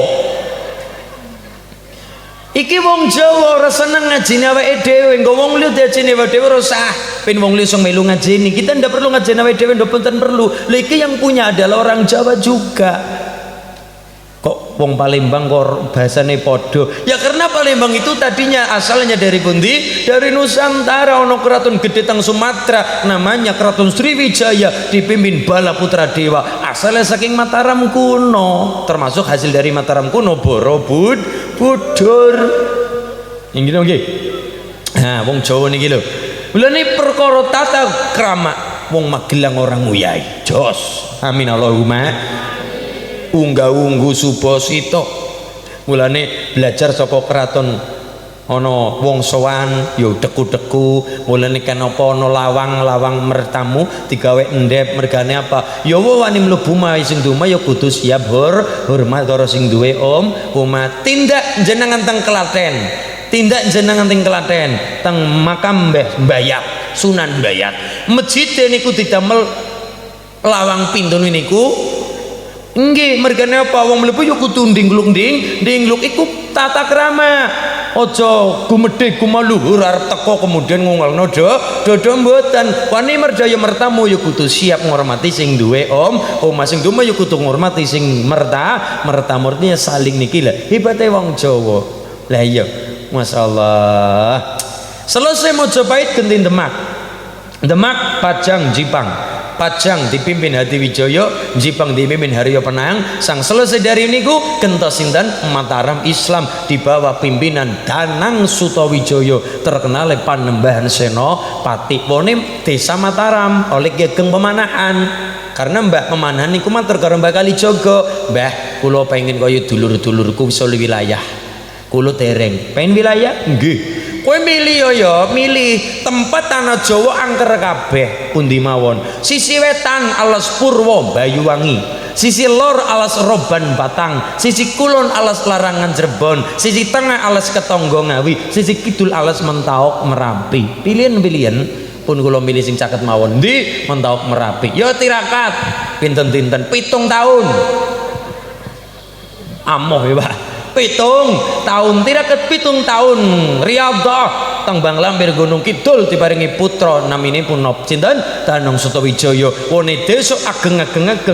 A: Iki wong Jawa ora seneng ngajine awake dhewe, nggo wong liya diajine awake dhewe ora usah. Ben wong liya sing melu ngajini, kita ndak perlu ngajine awake dhewe, ndak perlu. Lha iki yang punya adalah orang Jawa juga. Kok wong Palembang kok bahasane podo? Ya karena Palembang itu tadinya asalnya dari pundi? Dari Nusantara. Ono keraton gede teng Sumatera namanya Keraton Sriwijaya dipimpin Bala Putra Dewa, asalnya saking Mataram kuno, termasuk hasil dari Mataram kuno Borobudur. Yang gitu nggih. Nah, wong Jawa niki lho. Mulane perkara tata krama wong Magelang orang nguyai. Jos. Amin Allahumma. Ungga-unggu Subasita. Mulane belajar saka keraton ana wong sowan ya deku-deku. Mulane kan apa ana lawang mertamu digawe endep, mergane apa? Ya wani mlebu mae sing dume ya kudu siap hormat karo sing duwe omah. Tindak jenengan teng Klaten. Tindak jenengan teng Klaten, teng makam Mbayat, Sunan Mbayat. Masjid niku didamel lawang pintu niku. Nggih, mergane apa wong mlebu ya kudu ndingluk iku tata krama. Aja gumedhe gumaluhur arep teko kemudian ngungalno dodo mboten. Wani merdaya mertamu ya kudu siap ngormati sing duwe omah, sing duwe ya kudu ngormati sing mertamu. Artinya saling niki lho hebate wong Jawa. Lah iya, masyaallah. Selesai Mojopahit genti Demak Pajang Jipang. Pajang dipimpin Hadiwijaya, Jipang dipimpin Haryo Penang. Sang selesai dari niku gentos sinten Mataram Islam di bawah pimpinan Danang Sutawijaya, terkenal Panembahan Senopati. Wone desa Mataram oleh Gegeng Pemanahan. Karena Mbah Pemanahan niku matur karo Mbah Kalijaga, "Mbah, kula pengen kaya dulur-dulurku wisa wilayah. Kula dereng. Pengen wilayah?" Nggih. Kowe milih ya, milih tempat tanah Jawa angker kabeh pundi mawon. Sisi wetan alas Purwo Bayuwangi, sisi lor alas Roban Batang, sisi kulon alas Larangan Cirebon, sisi tengah alas Ketonggo Ngawi, sisi kidul alas Mentaok Merapi. Pilihan pun kula milih sing caket mawon. Ndi Mentaok Merapi. Ya tirakat pinten-pinten 7 tahun. Amoh ya, Pak. 7 tahun tiraket 7 tahun Riyadhah teng Lampir Gunung Kidul diparingi putra naminipun sinten Danang Sutawijaya. Wone desa ageng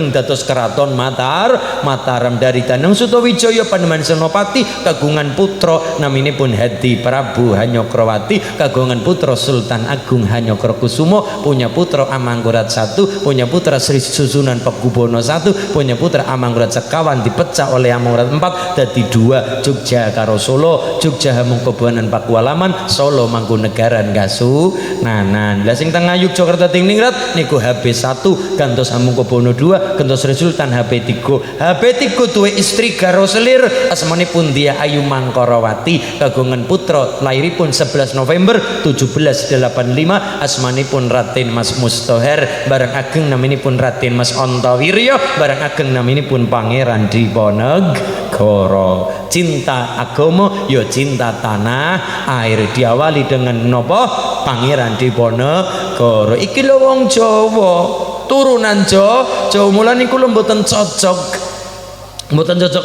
A: dados keraton Mataram. Dari Danang Sutawijaya Panembahan Senopati kagungan putra naminipun Hadi Prabu Hanyokrawati, kagungan putra Sultan Agung Hanyokrokusumo, punya putra Amangkurat I, punya putra Sri Susunan Pakubono I, punya putra Amangkurat sekawan dipecah oleh Amangkurat IV dadi 2, Jogja karo Solo, Jogja Hamengkubuwana Pakualaman, Solo Mangkunegaran Kasunanan. Lah sing teng Yogyakarta Tingningrat niku HP1 gantos Hamengkubuwana II, gantos Sri Sultan HP3. HP3 duwe istri karo selir asmanipun Dia Ayu Mangkorawati, kagungan putra lairipun 11 November 1785, asmanipun Raden Mas Mustoher, barang ageng naminipun Raden Mas Antawirya, barang ageng naminipun Pangeran Diponegoro. Cinta agama ya cinta tanah air, diawali dengan nopo Pangeran Diponegoro. Iki lho wong Jawa, turunan Jawa. Mulane kula mboten cocok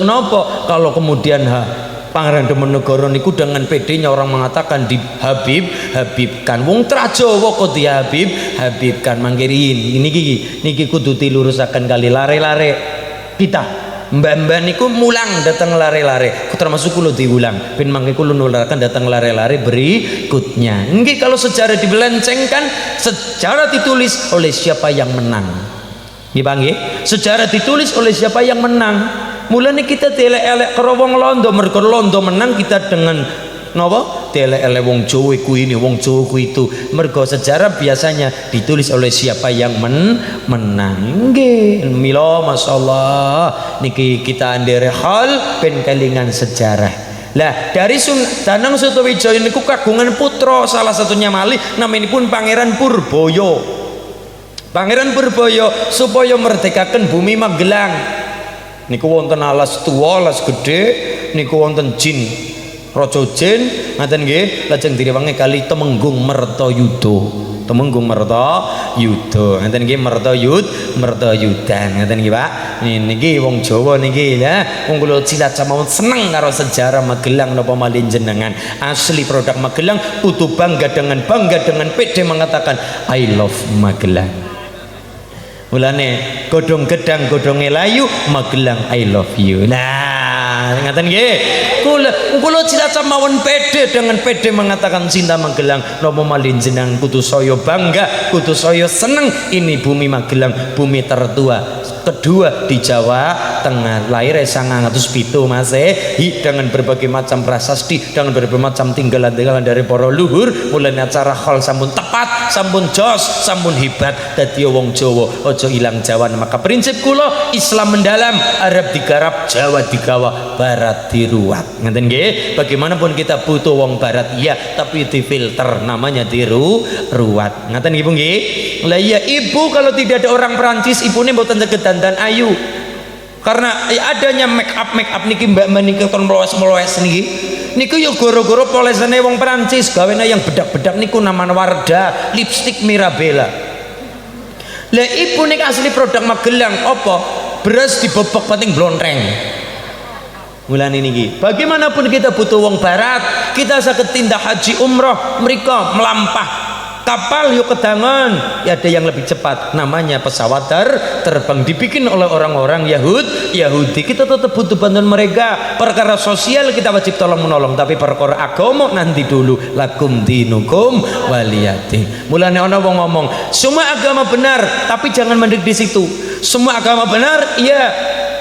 A: nopo kalau kemudian Pangeran Diponegoro niku dengan pedenya orang mengatakan di Habibkan wong Trajawa kok di Habibkan mangkirin niki kudu dilurusaken kali lare-lare kita. Mbah-mbah niku mulang datang lare-lare, termasuk kula diulang ben mangke kula nularaken datang lare-lare berikutnya. Nggih, kalau sejarah dibelencengkan, sejarah ditulis oleh siapa yang menang. Nggih, Pak nggih. Sejarah ditulis oleh siapa yang menang. Mulane kita elek-elek karo wong londo, mergo londo menang kita dengan napa? Elek-elek wong Jawa kuwi ini, wong Jawa kuwi itu. Mergo sejarah biasanya ditulis oleh siapa yang menang. Nggih, mila masyaallah niki kita andere hal ben kelingan sejarah. Lah dari Danang Sutawijaya niku kagungan putra, salah satunya malih namanipun Pangeran Purboyo. Pangeran Purboyo supaya merdekakan bumi Magelang. Niku wonten alas tua, alas gede, niku wonten jin, raja jin, ngaten nggih, lajeng direwangi kali Temenggung Mertayuda. Temenggung Mertayuda, ngaten nggih, Mertayudan, ngaten nggih Pak. Niki wong Jawa niki ya, wong kula Cilacap mawon seneng karo sejarah Magelang napa malih jenengan. Asli produk Magelang, putu bangga dengan PD mengatakan I love Magelang. Mulane godhong gedang godhonge layu Magelang I love you. Nah, ngaten nggih. Kula Cilacap mawon pede dengan pede mengatakan cinta Magelang. Napa malih jenengan kudu saya bangga, kudu saya seneng. Ini bumi Magelang, bumi tertua kedua di Jawa Tengah. Lahir 1907 Masehi dengan berbagai macam prasasti, dengan berbagai macam tinggalan-tinggalan dari para luhur. Mulai acara hall sampun tepat, sampun jos, sampun hebat. Dadi wong Jawa ojo ilang Jawa. Maka prinsip kula Islam mendalam, Arab digarap, Jawa digawa, Barat diruat. Ngeten nggih? Bagaimanapun kita butuh wong Barat iya, tapi difilter namanya diruat. Ngeten nggih Bu nggih? Lah iya ibu kalau tidak ada orang Perancis, ibune mboten saged dandan ayu. Karena adanya make up niki Mbak niki ton meloes niki. Niku yo goro-goro polesane wong Perancis, gawene yang bedak-bedak niku namanya Wardah, lipstick Mirabella. Lah ibu nik asli produk Magelang apa? Beras dibobok pating blontreng. Mulane niki, bagaimanapun kita butuh wong Barat, kita saged tindak haji umroh mereka melampah. Kapal yuk kedangan, ya ada yang lebih cepat, namanya pesawat terbang dibikin oleh orang-orang Yahudi. Kita tetap butuh bantuan mereka. Perkara sosial kita wajib tolong menolong, tapi perkara agama nanti dulu. Lakum dinukum waliyadin. Mulane ana wong ngomong semua agama benar, tapi jangan mendik di situ. Semua agama benar, iya,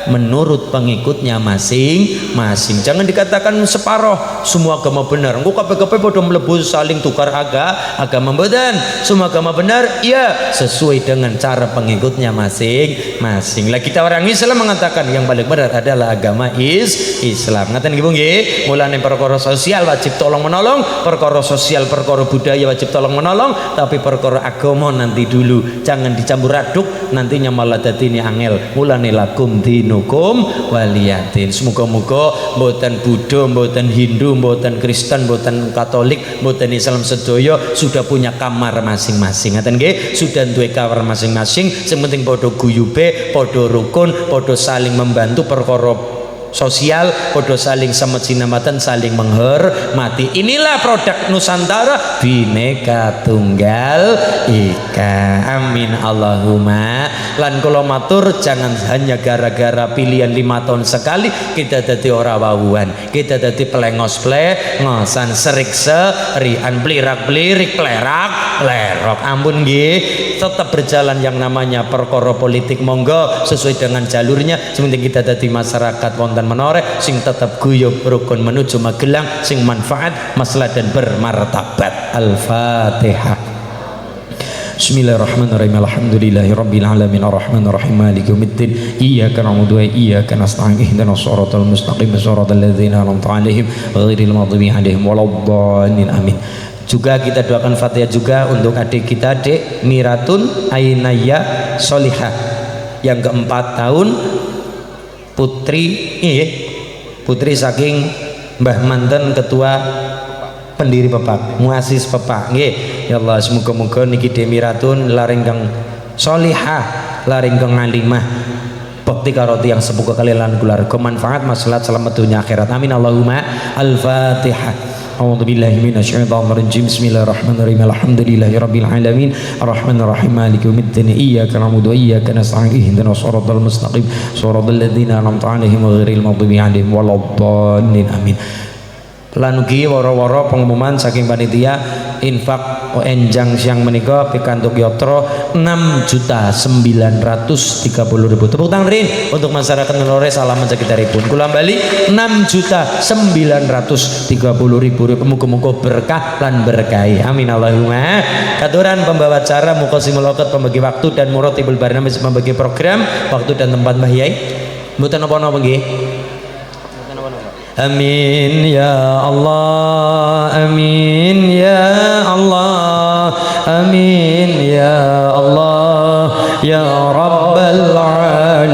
A: menurut pengikutnya masing-masing. Jangan dikatakan separoh semua agama benar. Engko kabeh-kabeh padha mlebu saling tukar agama mboten. Semua agama benar iya sesuai dengan cara pengikutnya masing-masing. Lah kita orang Islam mengatakan yang paling benar adalah agama Islam. Ngaten nggih Bu nggih? Mulane perkara sosial wajib tolong menolong, perkara sosial perkara budaya wajib tolong menolong, tapi perkara agama nanti dulu. Jangan dicampur aduk, nantinya malah dadi angel. Mulane lakum dinukum waliyadin. Semoga-moga mboten Buddha, mboten Hindu, mboten Kristen, mboten Katolik, mboten Islam sedaya sudah punya kamar masing-masing. Ngaten nggih? Sudah duwe kamar masing-masing. Sing penting padha guyube, padha rukun, padha saling membantu perkara sosial, padha saling semet-sinamatan, saling menghormati. Inilah produk Nusantara, Bhinneka Tunggal Ika. Amin Allahumma. Lan kula matur jangan hanya gara-gara pilihan 5 tahun sekali kita dadi ora wawuhan, kita dadi pelengos-pelengosan, serik-serian, blirak-blirik, plerak-plerok. Ampun nggih. Tetap berjalan yang namanya perkara politik, monggo sesuai dengan jalurnya. Sementing kita dadi masyarakat wonten menoreh sing tetap guyub rukun menuju Magelang, sing manfaat, maslahat dan bermartabat. Al-Fatihah. Bismillahirrahmanirrahim. Alhamdulillahirabbil alamin arrahmanirrahim maliki yaumiddin iyyaka na'budu wa iyyaka nasta'in ihdinas siratal mustaqim siratal ladzina an'amta 'alaihim ghairil maghdubi 'alaihim waladdallin. Amin. Juga kita doakan Fatihah juga untuk adik kita, Dek Miratun Ainaya Solihah yang keempat tahun, putri saking Mbah Manten, ketua pendiri Pepak, muasis Pepak nggih. Ya Allah, semoga-moga niki Dek Miratun laring kang solihah, laring kang alimah, bakti karo tiyang sepuh kalian keluarga, manfaat maslahat selamat dunia akhirat. Amin Allahumma. Al-Fatihah. A'udzu billahi minasyaitonir rajim. Bismillahirrahmanirrahim. Alhamdulillahirabbil alamin arrahmanirrahim maliki yaumiddin iyyaka na'budu wa iyyaka nasta'in ihdinas siratal mustaqim siratal ladzina an'amta 'alaihim ghairil maghdubi 'alaihim waladdallin. Amin. lan ugi woro-woro pengumuman saking panitia infak enjang siang menika pikantuk yatra 6.930.000. Tepuk tangan rin untuk masyarakat Ngelore salam sekitaripun. Kula bali 6.930.000. Muga-muga berkah lan berkahi. Amin Allahumma. Katuran pembawa acara Muqasimul Awqat pembagi waktu dan Muratibul Barnamij membagi program waktu dan tempat Mbah Yai. Mboten napa-napa nggih. Amin ya Allah, amin ya Allah, amin ya Allah, ya Rabbal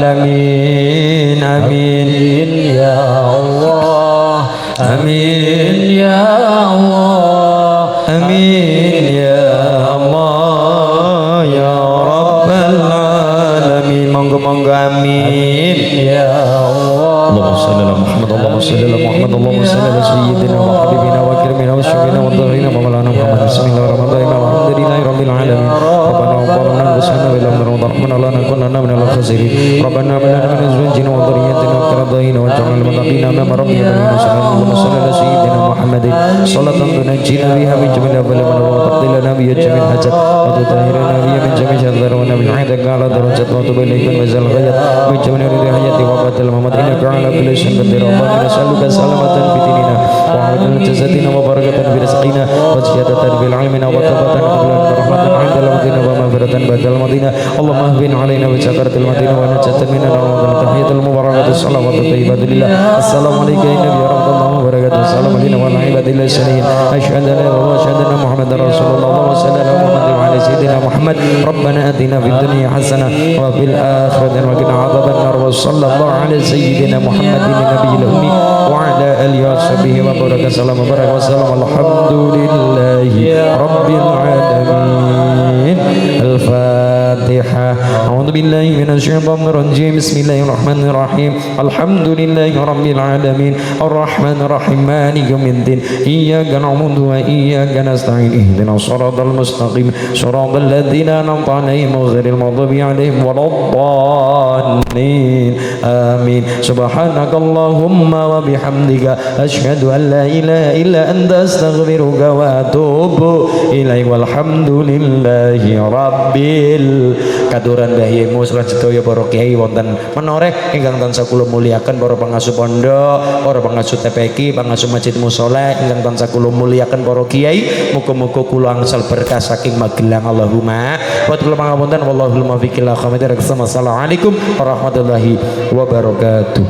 A: Alamin, amin ya Allah, amin ya Allah, amin ya Allah, ya Rabbal Alamin. Monggo-monggo amin ya Allah. Allahumma shalli ala Muhammad, Allahumma shalli ala Muhammad, Allahumma shalli ala sayyidina wa habibina wa kirimina wa syufina wa dhahrina wa maulana Muhammad. Bismillahirrahmanirrahim. Alhamdulillahi rabbil alamin. Rabbana wa qulna anfusana wa lam narda rabbana la nakunanna minal khasirin. Rabbana hab lana min azwajina wa dhurriyyatina qurrata a'yun waj'alna lil muttaqina imama. Rabbana sallallahu ala sayyidina Muhammadin salatan tunajjina biha min jami'il ahwali wa taqdilana biha jami'il hajat wa tutahhiruna biha min jami'il shadhar wa nabil 'adaka ala darajat wa tubayyana wa zal ghayat min jami'il hayati wa batil mamat innaka ala kulli shay'in qadir. Rabbana nas'aluka salamatan fi dinina wa 'afiyatan jasadina wa barakatan fi rizqina wa ziyadatan fil 'ilmina wa tawbatan qabla rahmatan 'inda al-matina wa maghfiratan ba'da al-matina. Allahumma hbin 'alaina bi zakaratil matina wa najatan minna wa tahiyatul mubarakatuh salawatu thayyibatillah. Assalamu alayka ya nabiy rahmatullahi wa barakatuh. Assalamu alayna wa ala ibadillah salihin. Asyhadu an la ilaha illallah wa asyhadu anna Muhammadar rasulullah. Allahumma shalli ala Muhammad wa ala sayyidina Muhammad. Rabbana atina fid dunya hasanah wa fil akhirati wa qina adzaban nar. Wa sallallahu ala sayyidina Muhammadin nabiyil ummi wa ala alihi wa sahbihi wa baraka salam wa baraka wa salam. Alhamdulillahi rabbil alamin. Al-Fatihah. A'udzu billahi minasy syaithanir rajim. Bismillahirrahmanirrahim. Alhamdulillahi rabbil alamin. Arrahmanir rahim. Maliki yaumiddin. Iyyaka na'budu wa iyyaka nasta'in. Ihdinas shiratal mustaqim. Shiratal ladzina an'amta 'alaihim ghairil maghdubi 'alaihim waladdallin. Amin. Subhanakallahumma wa bihamdika asyhadu an la ilaha illa anta astaghfiruka wa atubu ilaika. Walhamdulillahi rabbil katuran bahimu sedaya para kiai wonten menoreh ingkang tansah kula muliaken para pangasuh pondok, para pangasuh TPQ, pangasuh masjid musala ingkang tansah kula muliaken para kiai. Muga-muga kula angsal berkah saking Magelang. Allahumma wa kula pangapunten wallahul muwaffiq ila aqwamit thoriq. Assalamualaikum warahmatullahi wabarakatuh.